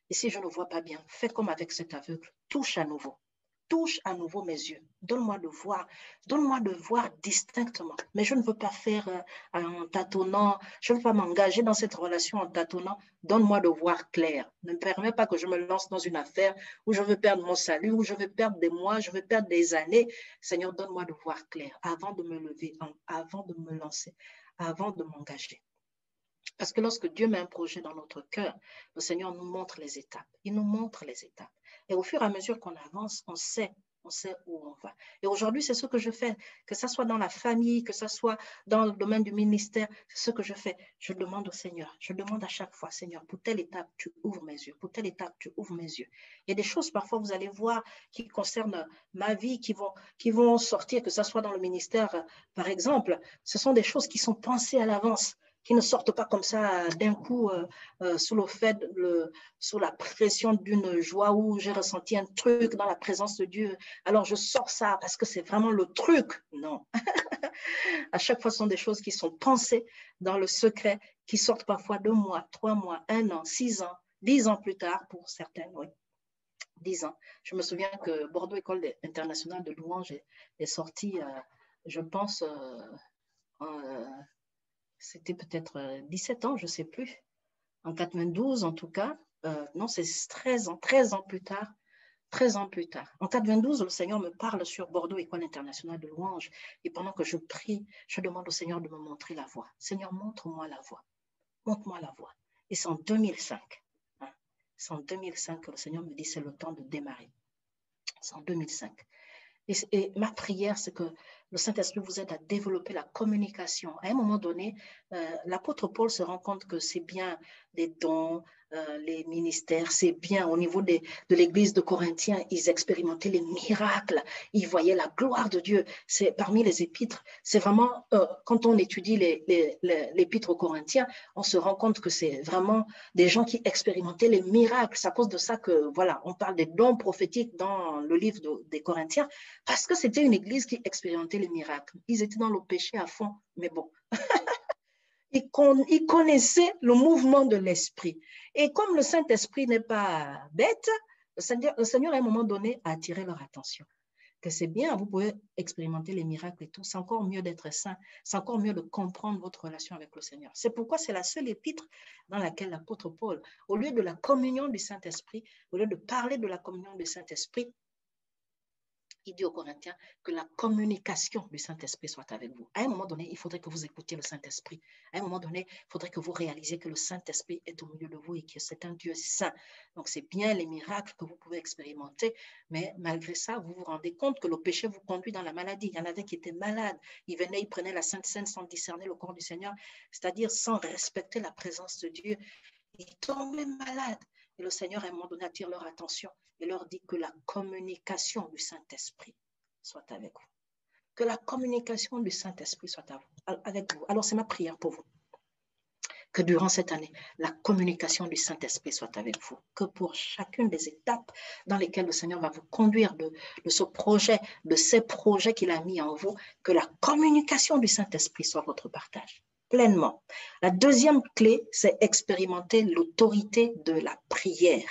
A: Et si je ne vois pas bien, fais comme avec cet aveugle. Touche à nouveau mes yeux. Donne-moi de voir distinctement. Mais je ne veux pas faire en tâtonnant, je ne veux pas m'engager dans cette relation en tâtonnant. Donne-moi de voir clair. Ne me permets pas que je me lance dans une affaire où je veux perdre mon salut, où je veux perdre des mois, je veux perdre des années. Seigneur, donne-moi de voir clair avant de me lever, avant de me lancer, avant de m'engager. Parce que lorsque Dieu met un projet dans notre cœur, le Seigneur nous montre les étapes. Il nous montre les étapes. Et au fur et à mesure qu'on avance, on sait où on va. Et aujourd'hui, c'est ce que je fais, que ce soit dans la famille, que ce soit dans le domaine du ministère, c'est ce que je fais. Je demande au Seigneur, je demande à chaque fois, Seigneur, pour telle étape, tu ouvres mes yeux. Pour telle étape, tu ouvres mes yeux. Il y a des choses, parfois, vous allez voir, qui concernent ma vie, qui vont sortir, que ce soit dans le ministère, par exemple. Ce sont des choses qui sont pensées à l'avance, qui ne sortent pas comme ça d'un coup sous la pression d'une joie où j'ai ressenti un truc dans la présence de Dieu. Alors je sors ça parce que c'est vraiment le truc. Non. À chaque fois, ce sont des choses qui sont pensées dans le secret, qui sortent parfois 2 mois, 3 mois, 1 an, 6 ans, 10 ans plus tard pour certaines, oui. 10 ans. Je me souviens que Bordeaux École internationale de louange est sortie, je pense, c'était peut-être 17 ans, je ne sais plus. En 92, en tout cas. Non, c'est 13 ans plus tard. 13 ans plus tard. En 92, le Seigneur me parle sur Bordeaux École internationale de louange. Et pendant que je prie, je demande au Seigneur de me montrer la voie. Seigneur, montre-moi la voie. Montre-moi la voie. Et c'est en 2005. Hein, c'est en 2005 que le Seigneur me dit c'est le temps de démarrer. C'est en 2005. Et ma prière, c'est que le Saint-Esprit vous aide à développer la communication. À un moment donné, l'apôtre Paul se rend compte que c'est bien les dons, les ministères, c'est bien au niveau de l'église de Corinthiens, ils expérimentaient les miracles, ils voyaient la gloire de Dieu. C'est parmi les épîtres, c'est vraiment, quand on étudie l'épître aux Corinthiens, on se rend compte que c'est vraiment des gens qui expérimentaient les miracles. C'est à cause de ça que, voilà, on parle des dons prophétiques dans le livre des Corinthiens, parce que c'était une église qui expérimentait les miracles. Ils étaient dans le péché à fond, mais bon. Ils connaissaient le mouvement de l'esprit. Et comme le Saint-Esprit n'est pas bête, le Seigneur, à un moment donné, a attiré leur attention. Que c'est bien, vous pouvez expérimenter les miracles et tout. C'est encore mieux d'être saint. C'est encore mieux de comprendre votre relation avec le Seigneur. C'est pourquoi c'est la seule épître dans laquelle l'apôtre Paul, au lieu de la communion du Saint-Esprit, au lieu de parler de la communion du Saint-Esprit, il dit aux Corinthiens que la communication du Saint-Esprit soit avec vous. À un moment donné, il faudrait que vous écoutiez le Saint-Esprit. À un moment donné, il faudrait que vous réalisiez que le Saint-Esprit est au milieu de vous et que c'est un Dieu saint. Donc, c'est bien les miracles que vous pouvez expérimenter, mais malgré ça, vous vous rendez compte que le péché vous conduit dans la maladie. Il y en avait qui étaient malades. Ils venaient, ils prenaient la Sainte Seine sans discerner le corps du Seigneur, c'est-à-dire sans respecter la présence de Dieu. Ils tombaient malades. Et le Seigneur, à un moment donné, attire leur attention et leur dit que la communication du Saint-Esprit soit avec vous. Que la communication du Saint-Esprit soit avec vous. Alors, c'est ma prière pour vous. Que durant cette année, la communication du Saint-Esprit soit avec vous. Que pour chacune des étapes dans lesquelles le Seigneur va vous conduire de ce projet, de ces projets qu'il a mis en vous, que la communication du Saint-Esprit soit votre partage. Pleinement. La deuxième clé, c'est expérimenter l'autorité de la prière.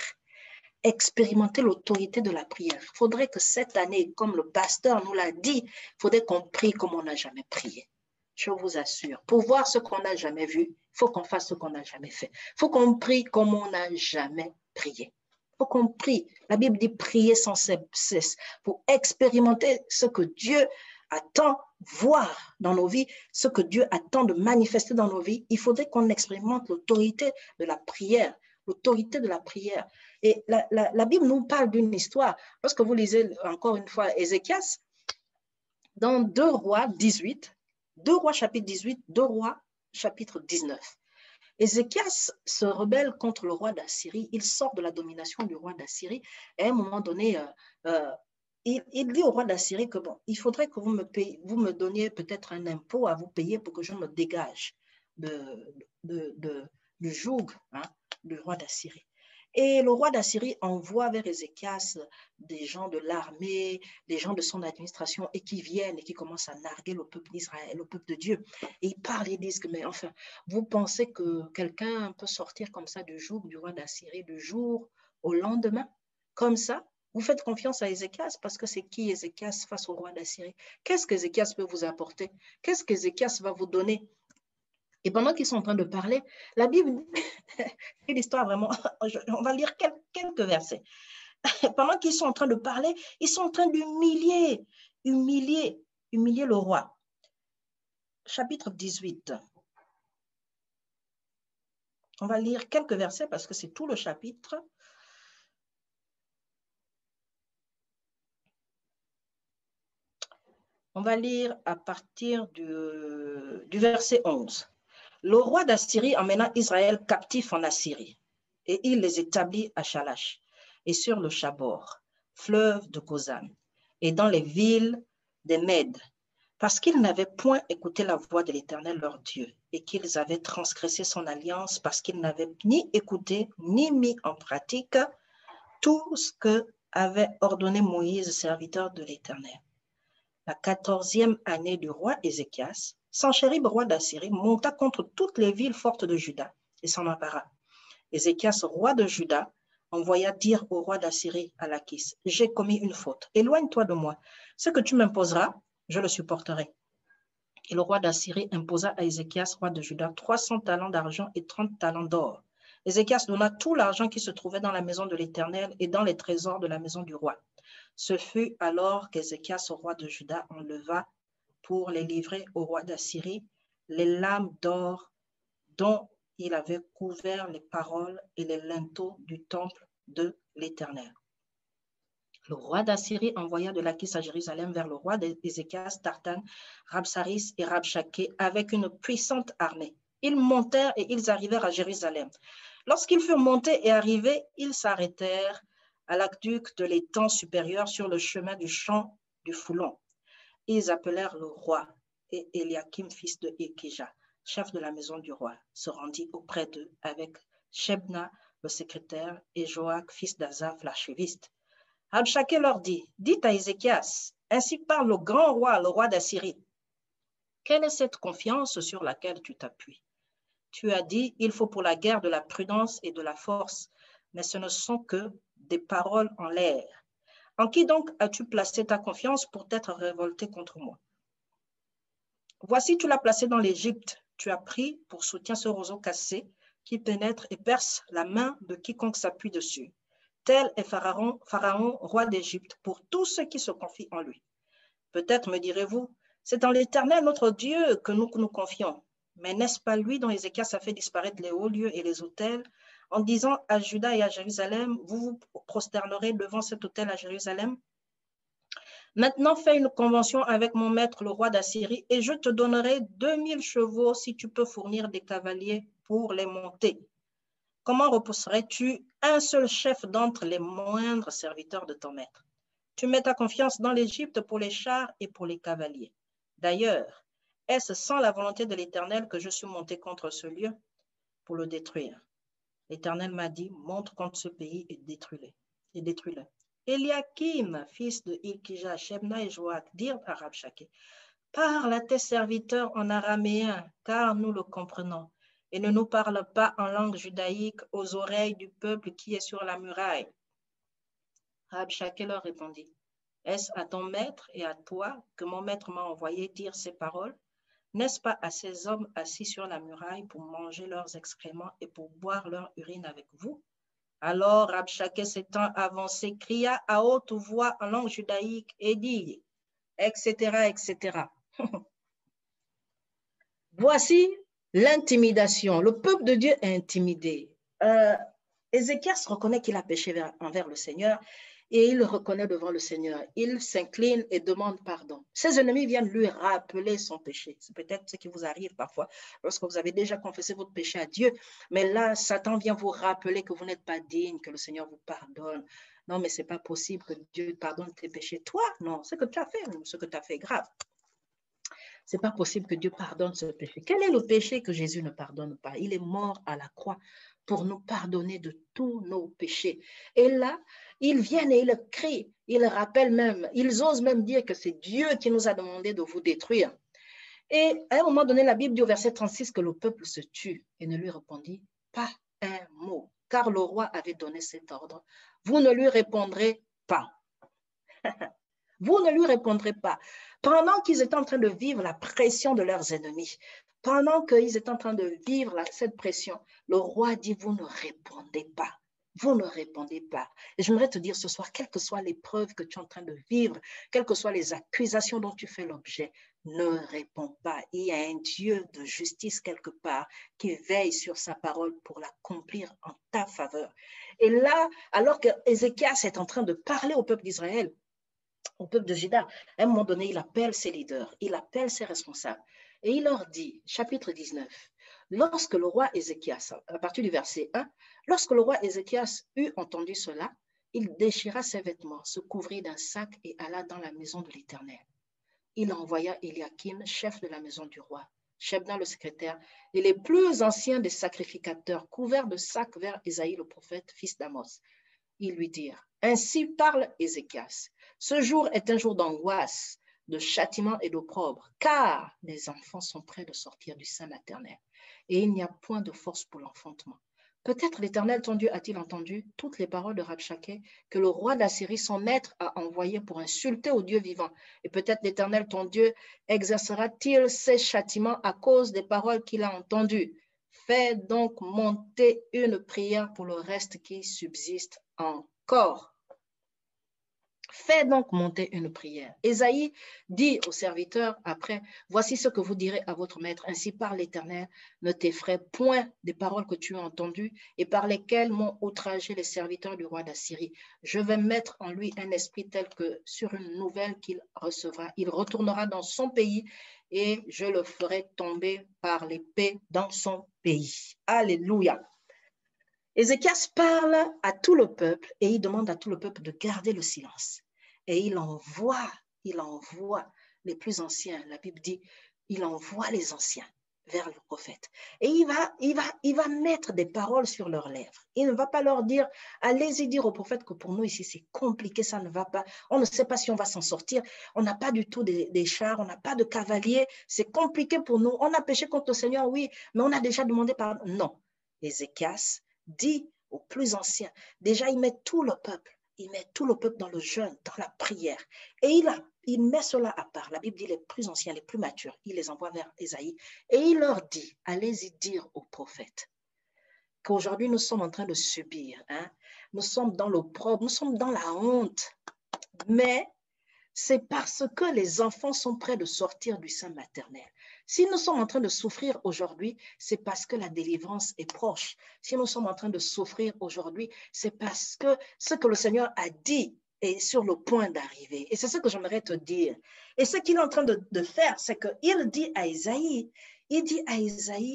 A: Expérimenter l'autorité de la prière. Il faudrait que cette année, comme le pasteur nous l'a dit, il faudrait qu'on prie comme on n'a jamais prié. Je vous assure, pour voir ce qu'on n'a jamais vu, il faut qu'on fasse ce qu'on n'a jamais fait. Il faut qu'on prie comme on n'a jamais prié. Il faut qu'on prie. La Bible dit prier sans cesse pour expérimenter ce que Dieu attend voir dans nos vies, ce que Dieu attend de manifester dans nos vies. Il faudrait qu'on expérimente l'autorité de la prière. L'autorité de la prière. Et la Bible nous parle d'une histoire. Lorsque vous lisez encore une fois Ézéchias, dans 2 Rois 18, 2 Rois chapitre 18, 2 Rois chapitre 19, Ézéchias se rebelle contre le roi d'Assyrie. Il sort de la domination du roi d'Assyrie. Et à un moment donné, il dit au roi d'Assyrie que bon, il faudrait que vous me donniez peut-être un impôt à vous payer pour que je me dégage du joug du roi d'Assyrie. Et le roi d'Assyrie envoie vers Ézéchias des gens de l'armée, des gens de son administration, et qui viennent et qui commencent à narguer le peuple d'Israël, le peuple de Dieu. Et ils parlent, ils disent que, mais enfin, vous pensez que quelqu'un peut sortir comme ça du joug du roi d'Assyrie, du jour au lendemain, comme ça? Vous faites confiance à Ézéchias parce que c'est qui Ézéchias face au roi d'Assyrie? Qu'est-ce qu'Ézéchias peut vous apporter? Qu'est-ce qu'Ézéchias va vous donner? Et pendant qu'ils sont en train de parler, la Bible, c'est l'histoire vraiment, on va lire quelques versets. Pendant qu'ils sont en train de parler, ils sont en train d'humilier le roi. Chapitre 18. On va lire quelques versets parce que c'est tout le chapitre. On va lire à partir du verset 11. Le roi d'Assyrie emmena Israël captif en Assyrie, et il les établit à Chalash, et sur le Chabor, fleuve de Gozan, et dans les villes des Mèdes, parce qu'ils n'avaient point écouté la voix de l'Éternel leur Dieu, et qu'ils avaient transgressé son alliance, parce qu'ils n'avaient ni écouté, ni mis en pratique tout ce que avait ordonné Moïse, serviteur de l'Éternel. La 14e année du roi Ézéchias, Sanchérib, roi d'Assyrie, monta contre toutes les villes fortes de Juda et s'en empara. Ézéchias, roi de Juda, envoya dire au roi d'Assyrie à Lachis, « J'ai commis une faute, éloigne-toi de moi. Ce que tu m'imposeras, je le supporterai. » Et le roi d'Assyrie imposa à Ézéchias, roi de Juda, 300 talents d'argent et 30 talents d'or. Ézéchias donna tout l'argent qui se trouvait dans la maison de l'Éternel et dans les trésors de la maison du roi. Ce fut alors qu'Ézéchias, roi de Juda, enleva pour les livrer au roi d'Assyrie les lames d'or dont il avait couvert les paroles et les linteaux du temple de l'Éternel. Le roi d'Assyrie envoya de Lachis à Jérusalem vers le roi d'Ézéchias, Tartan, Rabsaris et Rabshakeh avec une puissante armée. Ils montèrent et ils arrivèrent à Jérusalem. Lorsqu'ils furent montés et arrivés, ils s'arrêtèrent à l'aqueduc de l'étang supérieur sur le chemin du champ du Foulon. Ils appelèrent le roi et Eliakim, fils de Ékija, chef de la maison du roi, se rendit auprès d'eux avec Shebna, le secrétaire, et Joach, fils d'Azaph, l'archiviste. Rabshakeh leur dit, « Dites à Ézéchias, ainsi parle le grand roi, le roi d'Assyrie. Quelle est cette confiance sur laquelle tu t'appuies? Tu as dit, il faut pour la guerre de la prudence et de la force, mais ce ne sont que des paroles en l'air. En qui donc as-tu placé ta confiance pour t'être révolté contre moi? Voici, tu l'as placé dans l'Égypte. Tu as pris pour soutien ce roseau cassé qui pénètre et perce la main de quiconque s'appuie dessus. Tel est Pharaon, roi d'Égypte, pour tous ceux qui se confient en lui. Peut-être me direz-vous, c'est en l'Éternel notre Dieu que nous confions. Mais n'est-ce pas lui dont Ézéchias a fait disparaître les hauts lieux et les autels, en disant à Juda et à Jérusalem, vous vous prosternerez devant cet autel à Jérusalem? Maintenant, fais une convention avec mon maître, le roi d'Assyrie, et je te donnerai 2000 chevaux si tu peux fournir des cavaliers pour les monter. Comment repousserais-tu un seul chef d'entre les moindres serviteurs de ton maître? Tu mets ta confiance dans l'Égypte pour les chars et pour les cavaliers. D'ailleurs, est-ce sans la volonté de l'Éternel que je suis monté contre ce lieu pour le détruire? L'Éternel m'a dit, monte contre ce pays et détruis-le. Eliakim, fils de Hilkija, Shebna et Joach, dirent à Rabshakeh, parle à tes serviteurs en araméen, car nous le comprenons, et ne nous parle pas en langue judaïque aux oreilles du peuple qui est sur la muraille. Rabshakeh leur répondit, est-ce à ton maître et à toi que mon maître m'a envoyé dire ces paroles? N'est-ce pas à ces hommes assis sur la muraille pour manger leurs excréments et pour boire leur urine avec vous? Alors Rabshakeh s'étant avancé, cria à haute voix en langue judaïque et dit, etc., etc. Voici l'intimidation. Le peuple de Dieu est intimidé. Ézéchias reconnaît qu'il a péché envers le Seigneur et il le reconnaît devant le Seigneur. Il s'incline et demande pardon. Ses ennemis viennent lui rappeler son péché. C'est peut-être ce qui vous arrive parfois lorsque vous avez déjà confessé votre péché à Dieu. Mais là, Satan vient vous rappeler que vous n'êtes pas digne, que le Seigneur vous pardonne. Non, mais ce n'est pas possible que Dieu pardonne tes péchés. Toi, non, ce que tu as fait, ce que tu as fait est grave. Ce n'est pas possible que Dieu pardonne ce péché. Quel est le péché que Jésus ne pardonne pas? Il est mort à la croix pour nous pardonner de tous nos péchés. Et là, ils viennent et ils crient, ils rappellent même, ils osent même dire que c'est Dieu qui nous a demandé de vous détruire. Et à un moment donné, la Bible dit au verset 36 que le peuple se tue et ne lui répondit pas un mot, car le roi avait donné cet ordre. Vous ne lui répondrez pas. Vous ne lui répondrez pas. Pendant qu'ils étaient en train de vivre la pression de leurs ennemis, pendant qu'ils étaient en train de vivre cette pression, le roi dit, vous ne répondez pas. Vous ne répondez pas. Et j'aimerais te dire ce soir, quelle que soit l'épreuve que tu es en train de vivre, quelles que soient les accusations dont tu fais l'objet, ne réponds pas. Il y a un Dieu de justice quelque part qui veille sur sa parole pour l'accomplir en ta faveur. Et là, alors que Ézéchias est en train de parler au peuple d'Israël, au peuple de Juda, à un moment donné, il appelle ses leaders, il appelle ses responsables et il leur dit, chapitre 19, lorsque le roi Ézéchias, à partir du verset 1, lorsque le roi Ézéchias eut entendu cela, il déchira ses vêtements, se couvrit d'un sac et alla dans la maison de l'Éternel. Il envoya Eliakim, chef de la maison du roi, Shebna le secrétaire, et les plus anciens des sacrificateurs, couverts de sacs vers Ésaïe le prophète, fils d'Amos. Ils lui dirent, ainsi parle Ézéchias, ce jour est un jour d'angoisse, de châtiment et d'opprobre, car les enfants sont près de sortir du sein maternel, et il n'y a point de force pour l'enfantement. Peut-être l'Éternel ton Dieu a-t-il entendu toutes les paroles de Rabshakeh que le roi d'Assyrie, son maître, a envoyé pour insulter au Dieu vivant. Et peut-être l'Éternel ton Dieu exercera-t-il ses châtiments à cause des paroles qu'il a entendues. Fais donc monter une prière pour le reste qui subsiste encore. Fais donc monter une prière. Ésaïe dit aux serviteurs après, voici ce que vous direz à votre maître, ainsi parle l'Éternel, ne t'effraie point des paroles que tu as entendues et par lesquelles m'ont outragé les serviteurs du roi d'Assyrie. Je vais mettre en lui un esprit tel que sur une nouvelle qu'il recevra, il retournera dans son pays et je le ferai tomber par l'épée dans son pays. Alléluia. Ézéchias parle à tout le peuple et il demande à tout le peuple de garder le silence. Et il envoie les plus anciens. La Bible dit, il envoie les anciens vers le prophète. Et il va mettre des paroles sur leurs lèvres. Il ne va pas leur dire, allez-y dire au prophète que pour nous ici c'est compliqué, ça ne va pas. On ne sait pas si on va s'en sortir. On n'a pas du tout des chars, on n'a pas de cavaliers. C'est compliqué pour nous. On a péché contre le Seigneur, oui, mais on a déjà demandé pardon. Non. Ézéchias dit aux plus anciens, déjà il met tout le peuple dans le jeûne, dans la prière. Et il met cela à part. La Bible dit les plus anciens, les plus matures, il les envoie vers Ésaïe et il leur dit, allez-y dire aux prophètes qu'aujourd'hui nous sommes en train de subir. Hein? Nous sommes dans l'opprobre, nous sommes dans la honte. Mais c'est parce que les enfants sont prêts de sortir du sein maternel. Si nous sommes en train de souffrir aujourd'hui, c'est parce que la délivrance est proche. Si nous sommes en train de souffrir aujourd'hui, c'est parce que ce que le Seigneur a dit est sur le point d'arriver. Et c'est ce que j'aimerais te dire. Et ce qu'il est en train de faire, c'est qu'il dit à Isaïe,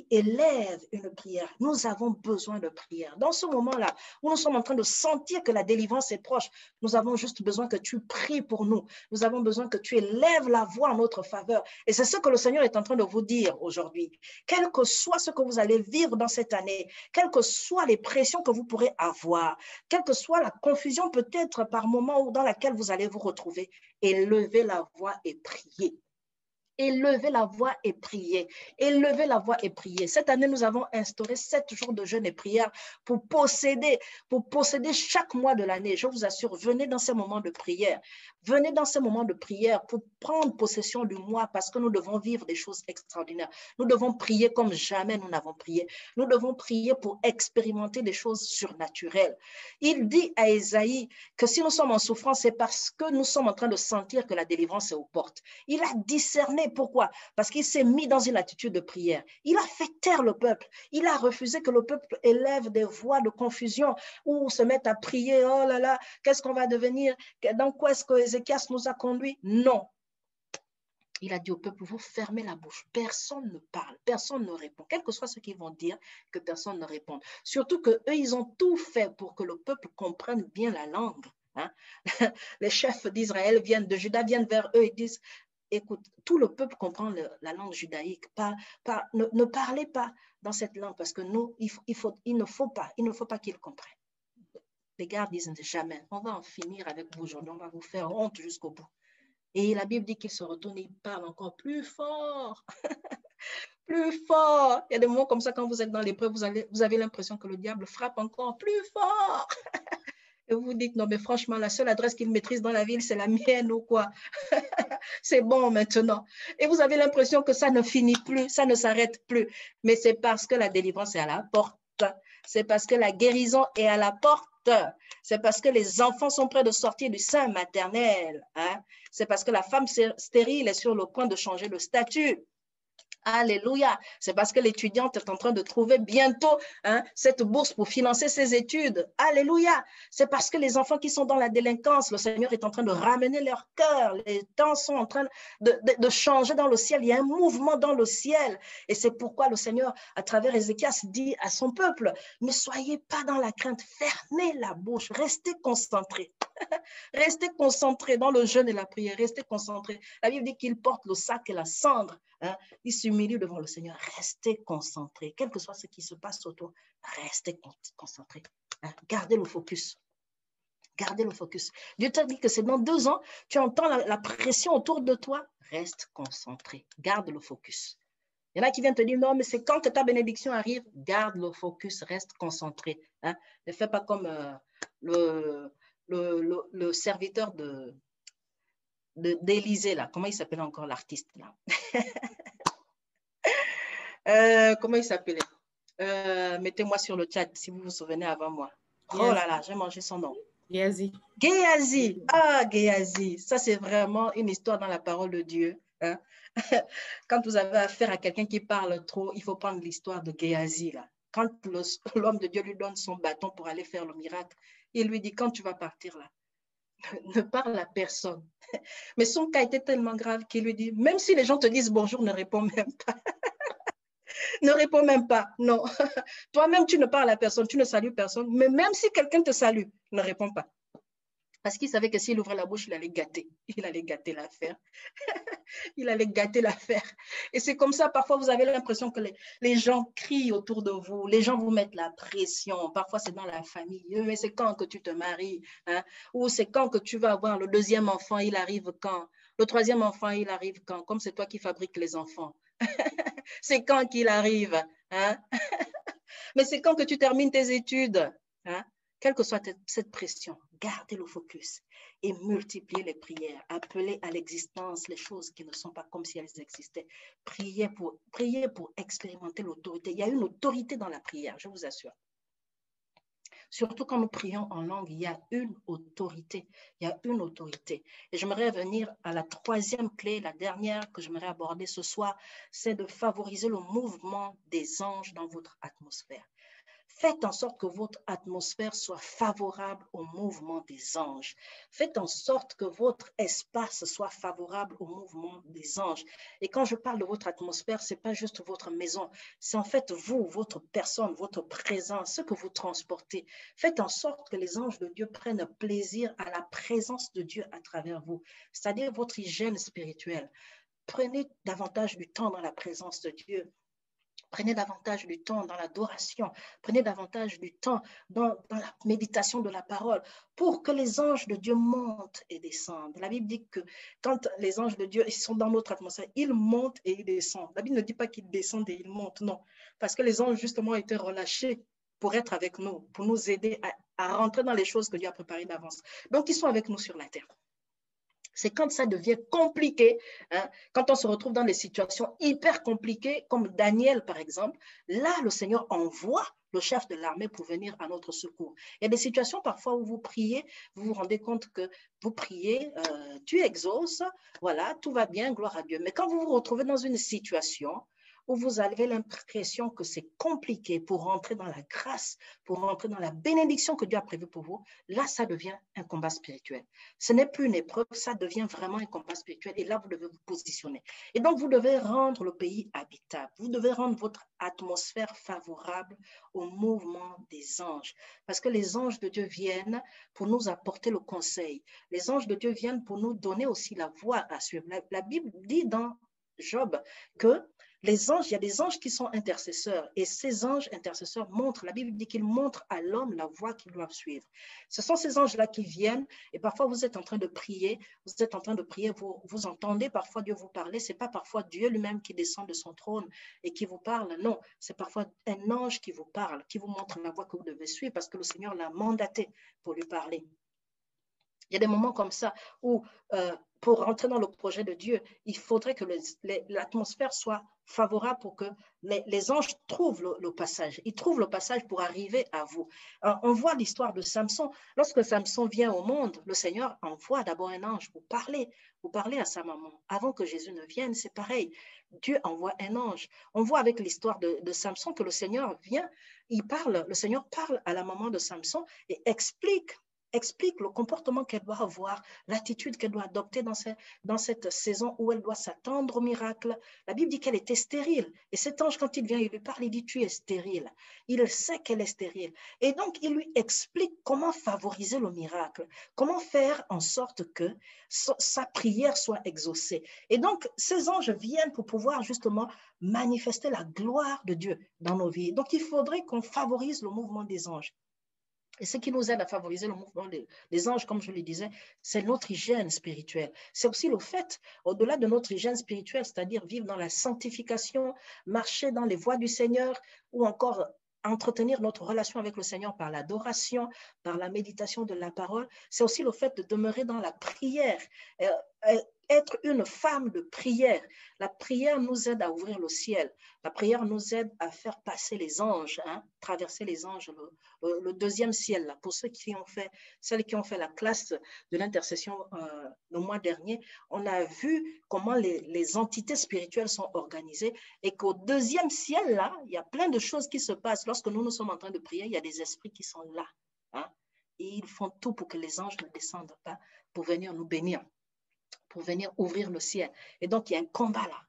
A: élève une prière. Nous avons besoin de prière. Dans ce moment-là, où nous sommes en train de sentir que la délivrance est proche, nous avons juste besoin que tu pries pour nous. Nous avons besoin que tu élèves la voix en notre faveur. Et c'est ce que le Seigneur est en train de vous dire aujourd'hui. Quel que soit ce que vous allez vivre dans cette année, quelles que soient les pressions que vous pourrez avoir, quelle que soit la confusion peut-être par moment dans laquelle vous allez vous retrouver, élevez la voix et priez. Élevez la voix et priez. Élevez la voix et priez. Cette année, nous avons instauré 7 jours de jeûne et prière pour posséder chaque mois de l'année. Je vous assure, venez dans ces moments de prière. Venez dans ces moments de prière pour prendre possession du mois parce que nous devons vivre des choses extraordinaires. Nous devons prier comme jamais nous n'avons prié. Nous devons prier pour expérimenter des choses surnaturelles. Il dit à Isaïe que si nous sommes en souffrance, c'est parce que nous sommes en train de sentir que la délivrance est aux portes. Il a discerné. Pourquoi? Parce qu'il s'est mis dans une attitude de prière. Il a fait taire le peuple. Il a refusé que le peuple élève des voix de confusion ou se mette à prier. Oh là là, qu'est-ce qu'on va devenir? Dans quoi est-ce que Ézéchias nous a conduits? Non. Il a dit au peuple, vous fermez la bouche. Personne ne parle, personne ne répond. Quel que soit ce qu'ils vont dire, que personne ne réponde. Surtout qu'eux, ils ont tout fait pour que le peuple comprenne bien la langue. Hein? Les chefs d'Israël de Juda viennent vers eux et disent, écoute, tout le peuple comprend la langue judaïque. Ne parlez pas dans cette langue parce que nous, il ne faut pas qu'ils comprennent. Les gars disent jamais, on va en finir avec vous aujourd'hui, on va vous faire honte jusqu'au bout. Et la Bible dit qu'il se retourne et il parle encore plus fort. Plus fort. Il y a des moments comme ça, quand vous êtes dans l'épreuve, vous avez l'impression que le diable frappe encore plus fort. Et vous vous dites, non, mais franchement, la seule adresse qu'il maîtrise dans la ville, c'est la mienne ou quoi. C'est bon maintenant. Et vous avez l'impression que ça ne finit plus, ça ne s'arrête plus. Mais c'est parce que la délivrance est à la porte. C'est parce que la guérison est à la porte. C'est parce que les enfants sont prêts de sortir du sein maternel. Hein? C'est parce que la femme stérile est sur le point de changer de statut. Alléluia. C'est parce que l'étudiante est en train de trouver bientôt cette bourse pour financer ses études. Alléluia. C'est parce que les enfants qui sont dans la délinquance, le Seigneur est en train de ramener leur cœur. Les temps sont en train de changer dans le ciel. Il y a un mouvement dans le ciel. Et c'est pourquoi le Seigneur, à travers Ézéchias, dit à son peuple, ne soyez pas dans la crainte. Fermez la bouche. Restez concentrés. Restez concentrés dans le jeûne et la prière. Restez concentrés. La Bible dit qu'il porte le sac et la cendre. Hein? Il s'humilie devant le Seigneur. Restez concentrés. Quel que soit ce qui se passe autour, restez concentrés. Hein? Gardez le focus. Gardez le focus. Dieu t'a dit que c'est dans 2 ans, tu entends la pression autour de toi. Reste concentré. Garde le focus. Il y en a qui viennent te dire, non, mais c'est quand que ta bénédiction arrive. Garde le focus. Reste concentré. Hein? Ne fais pas comme le serviteur d'Élysée, là. Comment il s'appelle encore l'artiste, là? Comment il s'appelait? Mettez-moi sur le chat si vous vous souvenez avant moi. Oh là là, j'ai mangé son nom.
B: Géhazi.
A: Géhazi. Ah, Géhazi. Ça, c'est vraiment une histoire dans la parole de Dieu. Hein? Quand vous avez affaire à quelqu'un qui parle trop, il faut prendre l'histoire de Géhazi, là. Quand l'homme de Dieu lui donne son bâton pour aller faire le miracle, il lui dit, quand tu vas partir là, ne parle à personne. Mais son cas était tellement grave qu'il lui dit, même si les gens te disent bonjour, ne réponds même pas. Ne réponds même pas, non. Toi-même, tu ne parles à personne, tu ne salues personne, mais même si quelqu'un te salue, ne réponds pas. Parce qu'il savait que s'il ouvrait la bouche, il allait gâter l'affaire. Il allait gâter l'affaire. Et c'est comme ça, parfois, vous avez l'impression que les gens crient autour de vous, les gens vous mettent la pression. Parfois, c'est dans la famille. Mais c'est quand que tu te maries? Hein? Ou c'est quand que tu vas avoir le 2e enfant, il arrive quand? Le 3e enfant, il arrive quand? Comme c'est toi qui fabriques les enfants. C'est quand qu'il arrive? Hein? Mais c'est quand que tu termines tes études? Hein? Quelle que soit cette pression, gardez le focus et multipliez les prières. Appelez à l'existence les choses qui ne sont pas comme si elles existaient. Priez pour expérimenter l'autorité. Il y a une autorité dans la prière, je vous assure. Surtout quand nous prions en langue, il y a une autorité. Il y a une autorité. Et j'aimerais venir à la troisième clé, la dernière que j'aimerais aborder ce soir, c'est de favoriser le mouvement des anges dans votre atmosphère. Faites en sorte que votre atmosphère soit favorable au mouvement des anges. Faites en sorte que votre espace soit favorable au mouvement des anges. Et quand je parle de votre atmosphère, ce n'est pas juste votre maison, c'est en fait vous, votre personne, votre présence, ce que vous transportez. Faites en sorte que les anges de Dieu prennent plaisir à la présence de Dieu à travers vous, c'est-à-dire votre hygiène spirituelle. Prenez davantage du temps dans la présence de Dieu. Prenez davantage du temps dans l'adoration. Prenez davantage du temps dans la méditation de la parole pour que les anges de Dieu montent et descendent. La Bible dit que quand les anges de Dieu ils sont dans notre atmosphère, ils montent et ils descendent. La Bible ne dit pas qu'ils descendent et ils montent, non. Parce que les anges, justement, ont été relâchés pour être avec nous, pour nous aider à rentrer dans les choses que Dieu a préparées d'avance. Donc, ils sont avec nous sur la terre. C'est quand ça devient compliqué, hein, quand on se retrouve dans des situations hyper compliquées, comme Daniel, par exemple, là, le Seigneur envoie le chef de l'armée pour venir à notre secours. Il y a des situations parfois où vous priez, vous vous rendez compte que vous priez, Dieu exauce, voilà, tout va bien, gloire à Dieu. Mais quand vous vous retrouvez dans une situation où vous avez l'impression que c'est compliqué pour rentrer dans la grâce, pour rentrer dans la bénédiction que Dieu a prévue pour vous, là, ça devient un combat spirituel. Ce n'est plus une épreuve, ça devient vraiment un combat spirituel. Et là, vous devez vous positionner. Et donc, vous devez rendre le pays habitable. Vous devez rendre votre atmosphère favorable au mouvement des anges. Parce que les anges de Dieu viennent pour nous apporter le conseil. Les anges de Dieu viennent pour nous donner aussi la voie à suivre. La Bible dit dans Job que les anges, il y a des anges qui sont intercesseurs et ces anges intercesseurs montrent, la Bible dit qu'ils montrent à l'homme la voie qu'il doit suivre. Ce sont ces anges-là qui viennent et parfois vous êtes en train de prier, vous entendez parfois Dieu vous parler, ce n'est pas parfois Dieu lui-même qui descend de son trône et qui vous parle, non, c'est parfois un ange qui vous parle, qui vous montre la voie que vous devez suivre parce que le Seigneur l'a mandaté pour lui parler. Il y a des moments comme ça où, pour rentrer dans le projet de Dieu, il faudrait que l'atmosphère soit favorable pour que les anges trouvent le passage. Ils trouvent le passage pour arriver à vous. On voit l'histoire de Samson. Lorsque Samson vient au monde, le Seigneur envoie d'abord un ange pour parler à sa maman. Avant que Jésus ne vienne, c'est pareil. Dieu envoie un ange. On voit avec l'histoire de Samson que le Seigneur vient, le Seigneur parle à la maman de Samson et explique le comportement qu'elle doit avoir, l'attitude qu'elle doit adopter dans cette saison où elle doit s'attendre au miracle. La Bible dit qu'elle était stérile. Et cet ange, quand il vient, il lui parle, il dit, tu es stérile. Il sait qu'elle est stérile. Et donc, il lui explique comment favoriser le miracle, comment faire en sorte que sa prière soit exaucée. Et donc, ces anges viennent pour pouvoir justement manifester la gloire de Dieu dans nos vies. Donc, il faudrait qu'on favorise le mouvement des anges. Et ce qui nous aide à favoriser le mouvement des anges, comme je le disais, c'est notre hygiène spirituelle. C'est aussi le fait, au-delà de notre hygiène spirituelle, c'est-à-dire vivre dans la sanctification, marcher dans les voies du Seigneur, ou encore entretenir notre relation avec le Seigneur par l'adoration, par la méditation de la parole, c'est aussi le fait de demeurer dans la prière, être une femme de prière. La prière nous aide à ouvrir le ciel. La prière nous aide à faire passer les anges, hein, traverser les anges, le deuxième ciel. Là. Pour celles qui ont fait la classe de l'intercession le mois dernier, on a vu comment les entités spirituelles sont organisées et qu'au deuxième ciel, là, il y a plein de choses qui se passent. Lorsque nous sommes en train de prier, il y a des esprits qui sont là. Hein, et ils font tout pour que les anges ne descendent pas pour venir nous bénir, pour venir ouvrir le ciel. Et donc, il y a un combat là,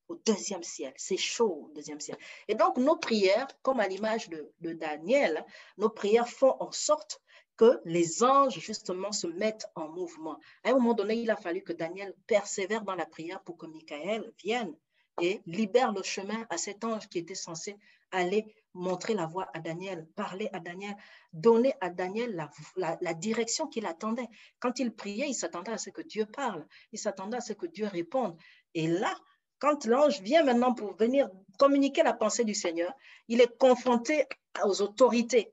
A: au deuxième ciel. C'est chaud au deuxième ciel. Et donc, nos prières, comme à l'image de Daniel, nos prières font en sorte que les anges, justement, se mettent en mouvement. À un moment donné, il a fallu que Daniel persévère dans la prière pour que Michael vienne et libère le chemin à cet ange qui était censé aller montrer la voie à Daniel, parler à Daniel, donner à Daniel la direction qu'il attendait. Quand il priait, il s'attendait à ce que Dieu parle, il s'attendait à ce que Dieu réponde. Et là, quand l'ange vient maintenant pour venir communiquer la pensée du Seigneur, il est confronté aux autorités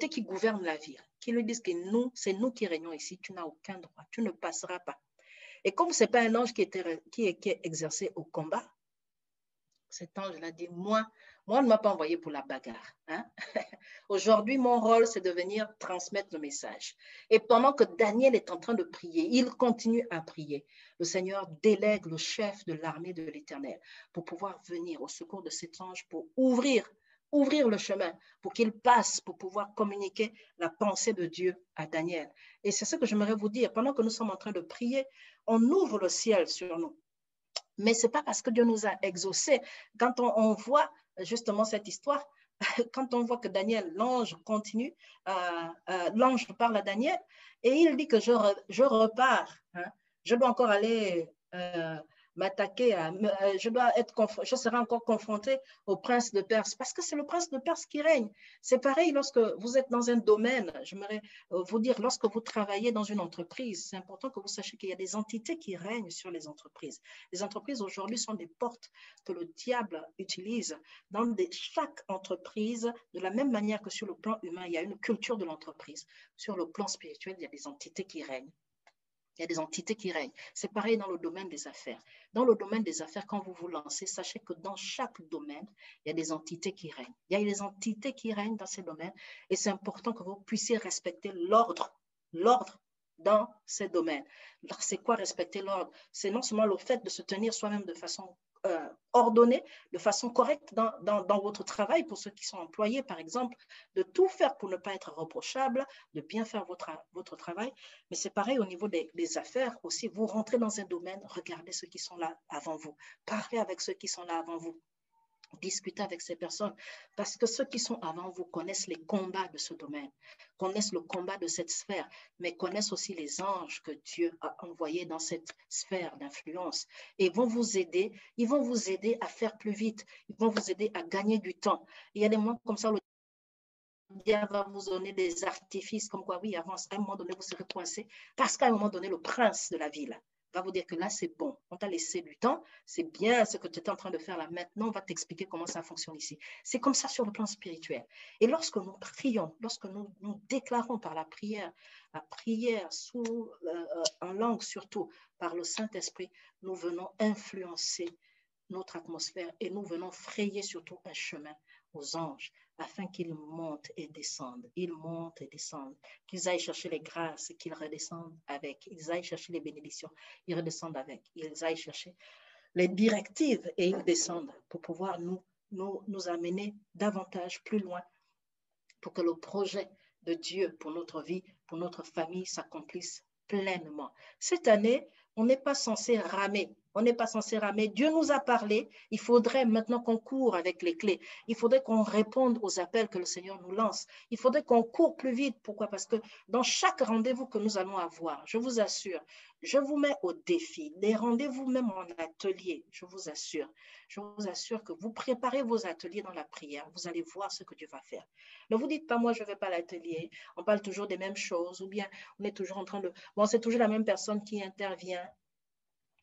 A: qui gouvernent la ville, qui lui disent que c'est nous qui régnons ici, tu n'as aucun droit, tu ne passeras pas. Et comme ce n'est pas un ange qui est exercé au combat, cet ange l'a dit, moi, Moi, on ne m'a pas envoyé pour la bagarre. Hein? Aujourd'hui, mon rôle, c'est de venir transmettre le message. Et pendant que Daniel est en train de prier, il continue à prier. Le Seigneur délègue le chef de l'armée de l'Éternel pour pouvoir venir au secours de cet ange pour ouvrir le chemin, pour qu'il passe, pour pouvoir communiquer la pensée de Dieu à Daniel. Et c'est ce que j'aimerais vous dire. Pendant que nous sommes en train de prier, on ouvre le ciel sur nous. Mais ce n'est pas parce que Dieu nous a exaucés. Quand on voit justement cette histoire, quand on voit que Daniel, l'ange continue, l'ange parle à Daniel et il dit que je repars. Hein, je dois encore aller m'attaquer, je serai encore confronté au prince de Perse parce que c'est le prince de Perse qui règne. C'est pareil lorsque vous êtes dans un domaine, j'aimerais vous dire, lorsque vous travaillez dans une entreprise, c'est important que vous sachiez qu'il y a des entités qui règnent sur les entreprises. Les entreprises aujourd'hui sont des portes que le diable utilise dans chaque entreprise, de la même manière que sur le plan humain, il y a une culture de l'entreprise. Sur le plan spirituel, il y a des entités qui règnent. Il y a des entités qui règnent. C'est pareil dans le domaine des affaires. Dans le domaine des affaires, quand vous vous lancez, sachez que dans chaque domaine, il y a des entités qui règnent. Il y a des entités qui règnent dans ces domaines et c'est important que vous puissiez respecter l'ordre dans ces domaines. C'est quoi respecter l'ordre? C'est non seulement le fait de se tenir soi-même de façon ordonnée, de façon correcte dans votre travail, pour ceux qui sont employés, par exemple, de tout faire pour ne pas être reprochable, de bien faire votre travail. Mais c'est pareil au niveau des affaires aussi. Vous rentrez dans un domaine, regardez ceux qui sont là avant vous. Parlez avec ceux qui sont là avant vous. Discuter avec ces personnes parce que ceux qui sont avant vous connaissent les combats de ce domaine, connaissent le combat de cette sphère, mais connaissent aussi les anges que Dieu a envoyés dans cette sphère d'influence et ils vont vous aider à faire plus vite, ils vont vous aider à gagner du temps. Il y a des moments comme ça, le diable va vous donner des artifices comme quoi, oui, avance, à un moment donné, vous serez coincé parce qu'à un moment donné, le prince de la ville va vous dire que là, c'est bon. On t'a laissé du temps. C'est bien ce que tu es en train de faire là. Maintenant, on va t'expliquer comment ça fonctionne ici. C'est comme ça sur le plan spirituel. Et lorsque nous prions, lorsque nous déclarons par la prière en langue surtout, par le Saint-Esprit, nous venons influencer notre atmosphère et nous venons frayer surtout un chemin aux anges afin qu'ils montent et descendent. Ils montent et descendent. Qu'ils aillent chercher les grâces et qu'ils redescendent avec. Ils aillent chercher les bénédictions, ils redescendent avec. Ils aillent chercher les directives et ils descendent pour pouvoir nous amener davantage plus loin pour que le projet de Dieu pour notre vie, pour notre famille s'accomplisse pleinement. Cette année, on n'est pas censé ramer. On n'est pas censé ramer. Dieu nous a parlé. Il faudrait maintenant qu'on court avec les clés. Il faudrait qu'on réponde aux appels que le Seigneur nous lance. Il faudrait qu'on court plus vite. Pourquoi? Parce que dans chaque rendez-vous que nous allons avoir, je vous assure, je vous mets au défi. Des rendez-vous même en atelier, je vous assure. Je vous assure que vous préparez vos ateliers dans la prière. Vous allez voir ce que Dieu va faire. Ne vous dites pas, moi, je ne vais pas à l'atelier. On parle toujours des mêmes choses ou bien on est toujours en train de... Bon, c'est toujours la même personne qui intervient.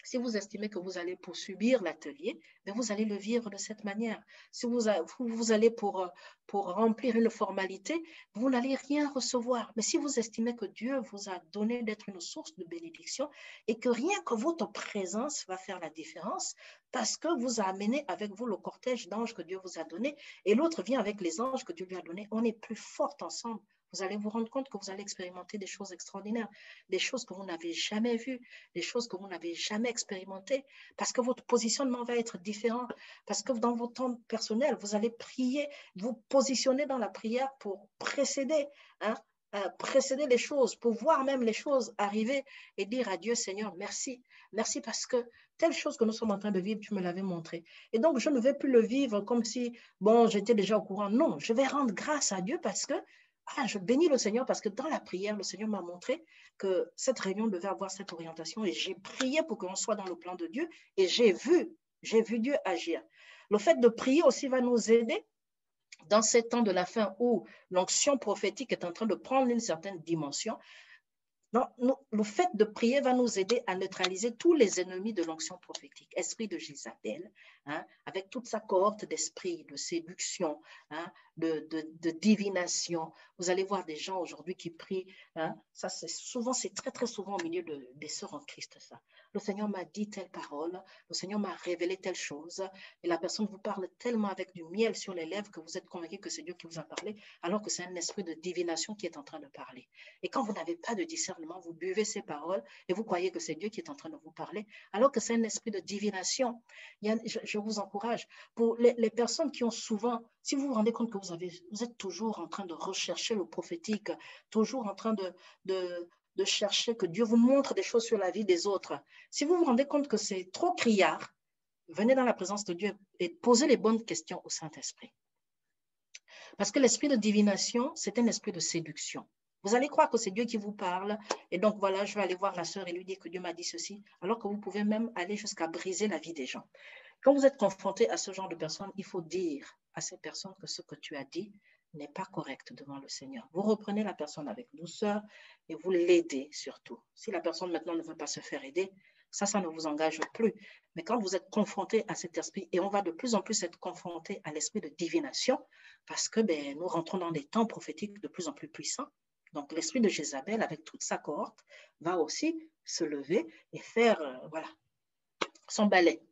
A: Si vous estimez que vous allez pour subir l'atelier, vous allez le vivre de cette manière. Si vous allez pour remplir une formalité, vous n'allez rien recevoir. Mais si vous estimez que Dieu vous a donné d'être une source de bénédiction et que rien que votre présence va faire la différence, parce que vous amenez avec vous le cortège d'anges que Dieu vous a donné et l'autre vient avec les anges que Dieu lui a donnés, on est plus fort ensemble. Vous allez vous rendre compte que vous allez expérimenter des choses extraordinaires, des choses que vous n'avez jamais vues, des choses que vous n'avez jamais expérimentées, parce que votre positionnement va être différent, parce que dans votre temps personnel, vous allez prier, vous positionner dans la prière pour précéder, précéder les choses, pour voir même les choses arriver et dire à Dieu, Seigneur, merci. Merci parce que telle chose que nous sommes en train de vivre, tu me l'avais montré. Et donc, je ne vais plus le vivre comme si, bon, j'étais déjà au courant. Non, je vais rendre grâce à Dieu parce que je bénis le Seigneur parce que dans la prière, le Seigneur m'a montré que cette réunion devait avoir cette orientation et j'ai prié pour qu'on soit dans le plan de Dieu et j'ai vu Dieu agir. Le fait de prier aussi va nous aider dans ces temps de la fin où l'onction prophétique est en train de prendre une certaine dimension. Donc, le fait de prier va nous aider à neutraliser tous les ennemis de l'onction prophétique. Esprit de Jézabel, avec toute sa cohorte d'esprits, de séduction, de divination. Vous allez voir des gens aujourd'hui qui prient. Hein, ça, c'est très, très souvent au milieu des sœurs en Christ, ça. Le Seigneur m'a dit telle parole, le Seigneur m'a révélé telle chose, et la personne vous parle tellement avec du miel sur les lèvres que vous êtes convaincu que c'est Dieu qui vous a parlé, alors que c'est un esprit de divination qui est en train de parler. Et quand vous n'avez pas de discernement, vous buvez ces paroles et vous croyez que c'est Dieu qui est en train de vous parler, alors que c'est un esprit de divination. Je vous encourage, pour les personnes qui ont souvent, si vous vous rendez compte que vous êtes toujours en train de rechercher le prophétique, toujours en train de chercher que Dieu vous montre des choses sur la vie des autres. Si vous vous rendez compte que c'est trop criard, venez dans la présence de Dieu et posez les bonnes questions au Saint-Esprit. Parce que l'esprit de divination, c'est un esprit de séduction. Vous allez croire que c'est Dieu qui vous parle, et donc voilà, je vais aller voir la sœur et lui dire que Dieu m'a dit ceci, alors que vous pouvez même aller jusqu'à briser la vie des gens. Quand vous êtes confronté à ce genre de personnes, il faut dire à ces personnes que ce que tu as dit n'est pas correct devant le Seigneur. Vous reprenez la personne avec douceur et vous l'aidez surtout. Si la personne maintenant ne veut pas se faire aider, ça ne vous engage plus. Mais quand vous êtes confronté à cet esprit, et on va de plus en plus être confronté à l'esprit de divination, parce que nous rentrons dans des temps prophétiques de plus en plus puissants. Donc l'esprit de Jézabel, avec toute sa cohorte, va aussi se lever et faire son balai.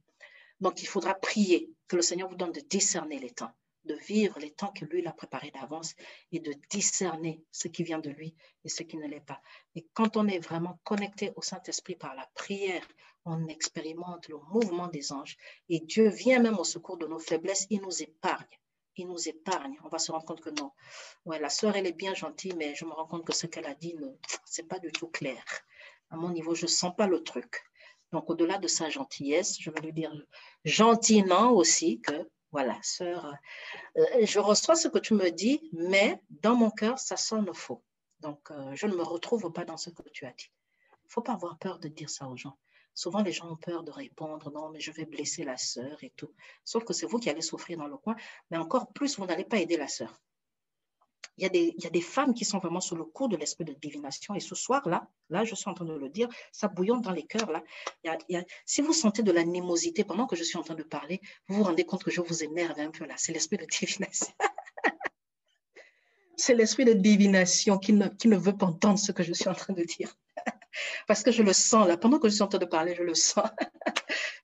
A: Donc, il faudra prier que le Seigneur vous donne de discerner les temps, de vivre les temps que lui a préparés d'avance et de discerner ce qui vient de lui et ce qui ne l'est pas. Et quand on est vraiment connecté au Saint-Esprit par la prière, on expérimente le mouvement des anges et Dieu vient même au secours de nos faiblesses, il nous épargne. Il nous épargne. On va se rendre compte que non. Ouais, la sœur, elle est bien gentille, mais je me rends compte que ce qu'elle a dit, ce n'est pas du tout clair. À mon niveau, je ne sens pas le truc. Donc, au-delà de sa gentillesse, je vais lui dire gentiment aussi que, voilà, sœur, je reçois ce que tu me dis, mais dans mon cœur, ça sonne faux. Donc, je ne me retrouve pas dans ce que tu as dit. Il ne faut pas avoir peur de dire ça aux gens. Souvent, les gens ont peur de répondre, non, mais je vais blesser la sœur et tout. Sauf que c'est vous qui allez souffrir dans le coin, mais encore plus, vous n'allez pas aider la sœur. Il y a des femmes qui sont vraiment sous le coup de l'esprit de divination. Et ce soir-là, je suis en train de le dire, ça bouillonne dans les cœurs. Là. Si vous sentez de l'animosité pendant que je suis en train de parler, vous vous rendez compte que je vous énerve un peu là. C'est l'esprit de divination. C'est l'esprit de divination qui ne veut pas entendre ce que je suis en train de dire. Parce que je le sens là. Pendant que je suis en train de parler, je le sens.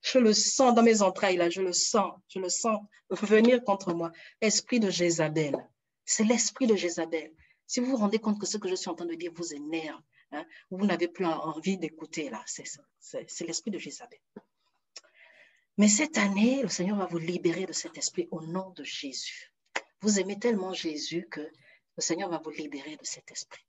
A: Je le sens dans mes entrailles là. Je le sens venir contre moi. Esprit de Jézabel. C'est l'esprit de Jézabel. Si vous vous rendez compte que ce que je suis en train de dire vous énerve, hein, vous n'avez plus envie d'écouter là, c'est l'esprit de Jézabel. Mais cette année, le Seigneur va vous libérer de cet esprit au nom de Jésus. Vous aimez tellement Jésus que le Seigneur va vous libérer de cet esprit.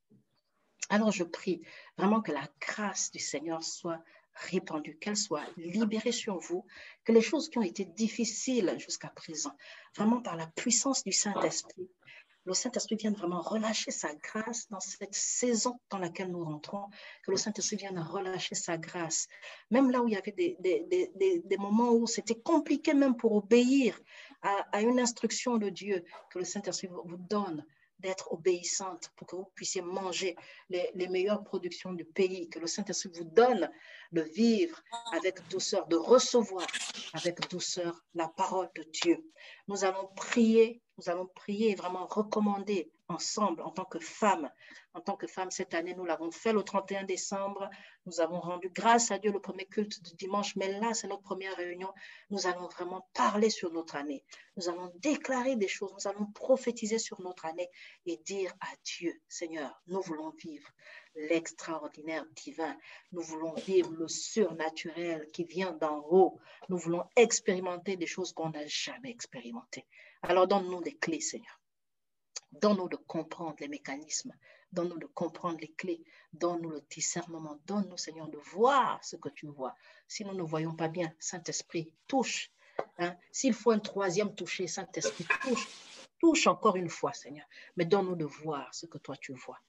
A: Alors je prie vraiment que la grâce du Seigneur soit répandue, qu'elle soit libérée sur vous, que les choses qui ont été difficiles jusqu'à présent, vraiment par la puissance du Saint-Esprit, le Saint-Esprit vienne vraiment relâcher sa grâce dans cette saison dans laquelle nous rentrons, que le Saint-Esprit vienne relâcher sa grâce. Même là où il y avait des moments où c'était compliqué même pour obéir à une instruction de Dieu, que le Saint-Esprit vous donne d'être obéissante pour que vous puissiez manger les meilleures productions du pays, que le Saint-Esprit vous donne de vivre avec douceur, de recevoir avec douceur la parole de Dieu. Nous allons prier et vraiment recommander ensemble en tant que femmes. En tant que femmes, cette année, nous l'avons fait le 31 décembre. Nous avons rendu grâce à Dieu le premier culte de dimanche, mais là, c'est notre première réunion. Nous allons vraiment parler sur notre année. Nous allons déclarer des choses. Nous allons prophétiser sur notre année et dire à Dieu, Seigneur, nous voulons vivre l'extraordinaire divin. Nous voulons vivre le surnaturel qui vient d'en haut. Nous voulons expérimenter des choses qu'on n'a jamais expérimentées. Alors, donne-nous des clés, Seigneur. Donne-nous de comprendre les mécanismes. Donne-nous de comprendre les clés. Donne-nous le discernement. Donne-nous, Seigneur, de voir ce que tu vois. Si nous ne voyons pas bien, Saint-Esprit, touche. Hein? S'il faut un troisième toucher, Saint-Esprit, touche. Touche encore une fois, Seigneur. Mais donne-nous de voir ce que toi tu vois.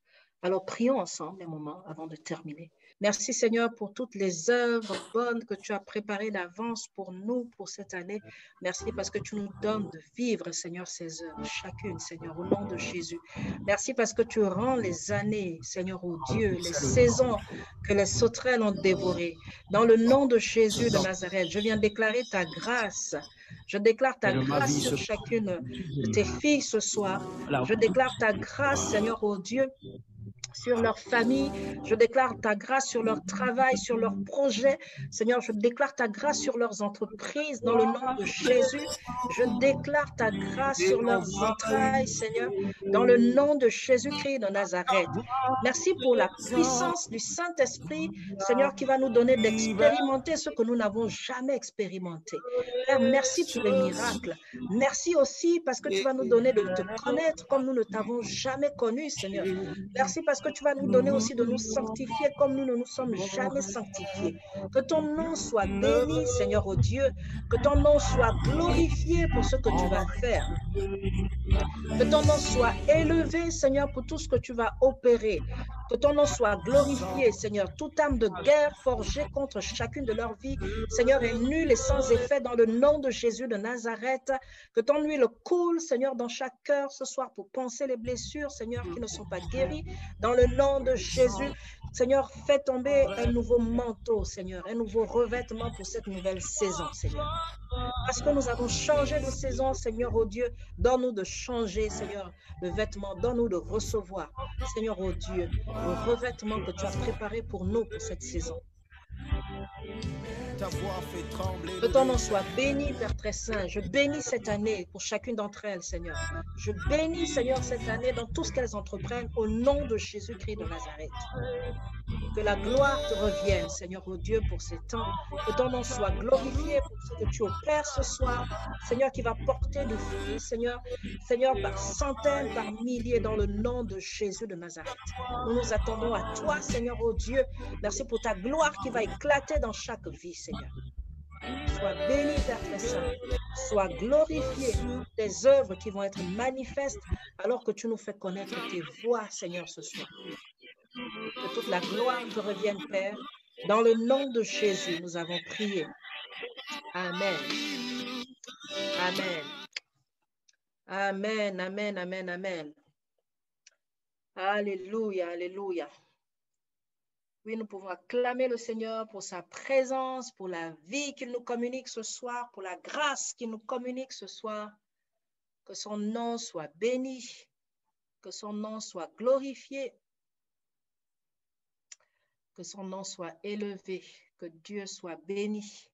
A: Alors, prions ensemble un moment avant de terminer. Merci Seigneur pour toutes les œuvres bonnes que tu as préparées d'avance pour nous, pour cette année. Merci parce que tu nous donnes de vivre, Seigneur, ces œuvres, chacune, Seigneur, au nom de Jésus. Merci parce que tu rends les années, Seigneur, oh Dieu, les saisons que les sauterelles ont dévorées. Dans le nom de Jésus de Nazareth, je viens déclarer ta grâce. Je déclare ta grâce sur chacune de tes filles ce soir. Je déclare ta grâce, Seigneur, oh Dieu, sur leur famille. Je déclare ta grâce sur leur travail, sur leurs projets. Seigneur, je déclare ta grâce sur leurs entreprises dans le nom de Jésus. Je déclare ta grâce sur leurs entrailles, Seigneur, dans le nom de Jésus-Christ de Nazareth. Merci pour la puissance du Saint-Esprit, Seigneur, qui va nous donner d'expérimenter ce que nous n'avons jamais expérimenté. Père, merci pour les miracles. Merci aussi parce que tu vas nous donner de te connaître comme nous ne t'avons jamais connu, Seigneur. Merci parce que tu vas nous donner aussi de nous sanctifier comme nous ne nous sommes jamais sanctifiés. Que ton nom soit béni, Seigneur, oh Dieu. Que ton nom soit glorifié pour ce que tu vas faire. Que ton nom soit élevé, Seigneur, pour tout ce que tu vas opérer. Que ton nom soit glorifié, Seigneur. Toute âme de guerre forgée contre chacune de leurs vies, Seigneur, est nulle et sans effet dans le nom de Jésus de Nazareth. Que ton huile coule, Seigneur, dans chaque cœur ce soir pour penser les blessures, Seigneur, qui ne sont pas guéries. Dans le nom de Jésus, Seigneur, fais tomber un nouveau manteau, Seigneur, un nouveau revêtement pour cette nouvelle saison, Seigneur. Parce que nous avons changé de saison, Seigneur, oh Dieu, donne-nous de changer, Seigneur, de vêtements, donne-nous de recevoir, Seigneur, oh Dieu, le revêtement que tu as préparé pour nous pour cette saison. Que ton nom soit béni, Père très saint. Je bénis cette année pour chacune d'entre elles, Seigneur. Je bénis, Seigneur, cette année dans tout ce qu'elles entreprennent au nom de Jésus-Christ de Nazareth. Que la gloire te revienne, Seigneur, oh Dieu, pour ces temps. Que ton nom soit glorifié pour ce que tu opères ce soir. Seigneur, qui va porter du fruit, Seigneur, Seigneur, par centaines, par milliers, dans le nom de Jésus de Nazareth. Nous nous attendons à toi, Seigneur, oh Dieu. Merci pour ta gloire qui va éclater dans chaque vie, Seigneur. Sois béni, Père très saint. Sois glorifié pour tes œuvres qui vont être manifestes alors que tu nous fais connaître tes voies, Seigneur, ce soir. Que toute la gloire te revienne, Père. Dans le nom de Jésus, nous avons prié. Amen. Amen. Amen, amen, amen, amen. Alléluia, alléluia. Oui, nous pouvons acclamer le Seigneur pour sa présence, pour la vie qu'il nous communique ce soir, pour la grâce qu'il nous communique ce soir. Que son nom soit béni, que son nom soit glorifié, que son nom soit élevé, que Dieu soit béni.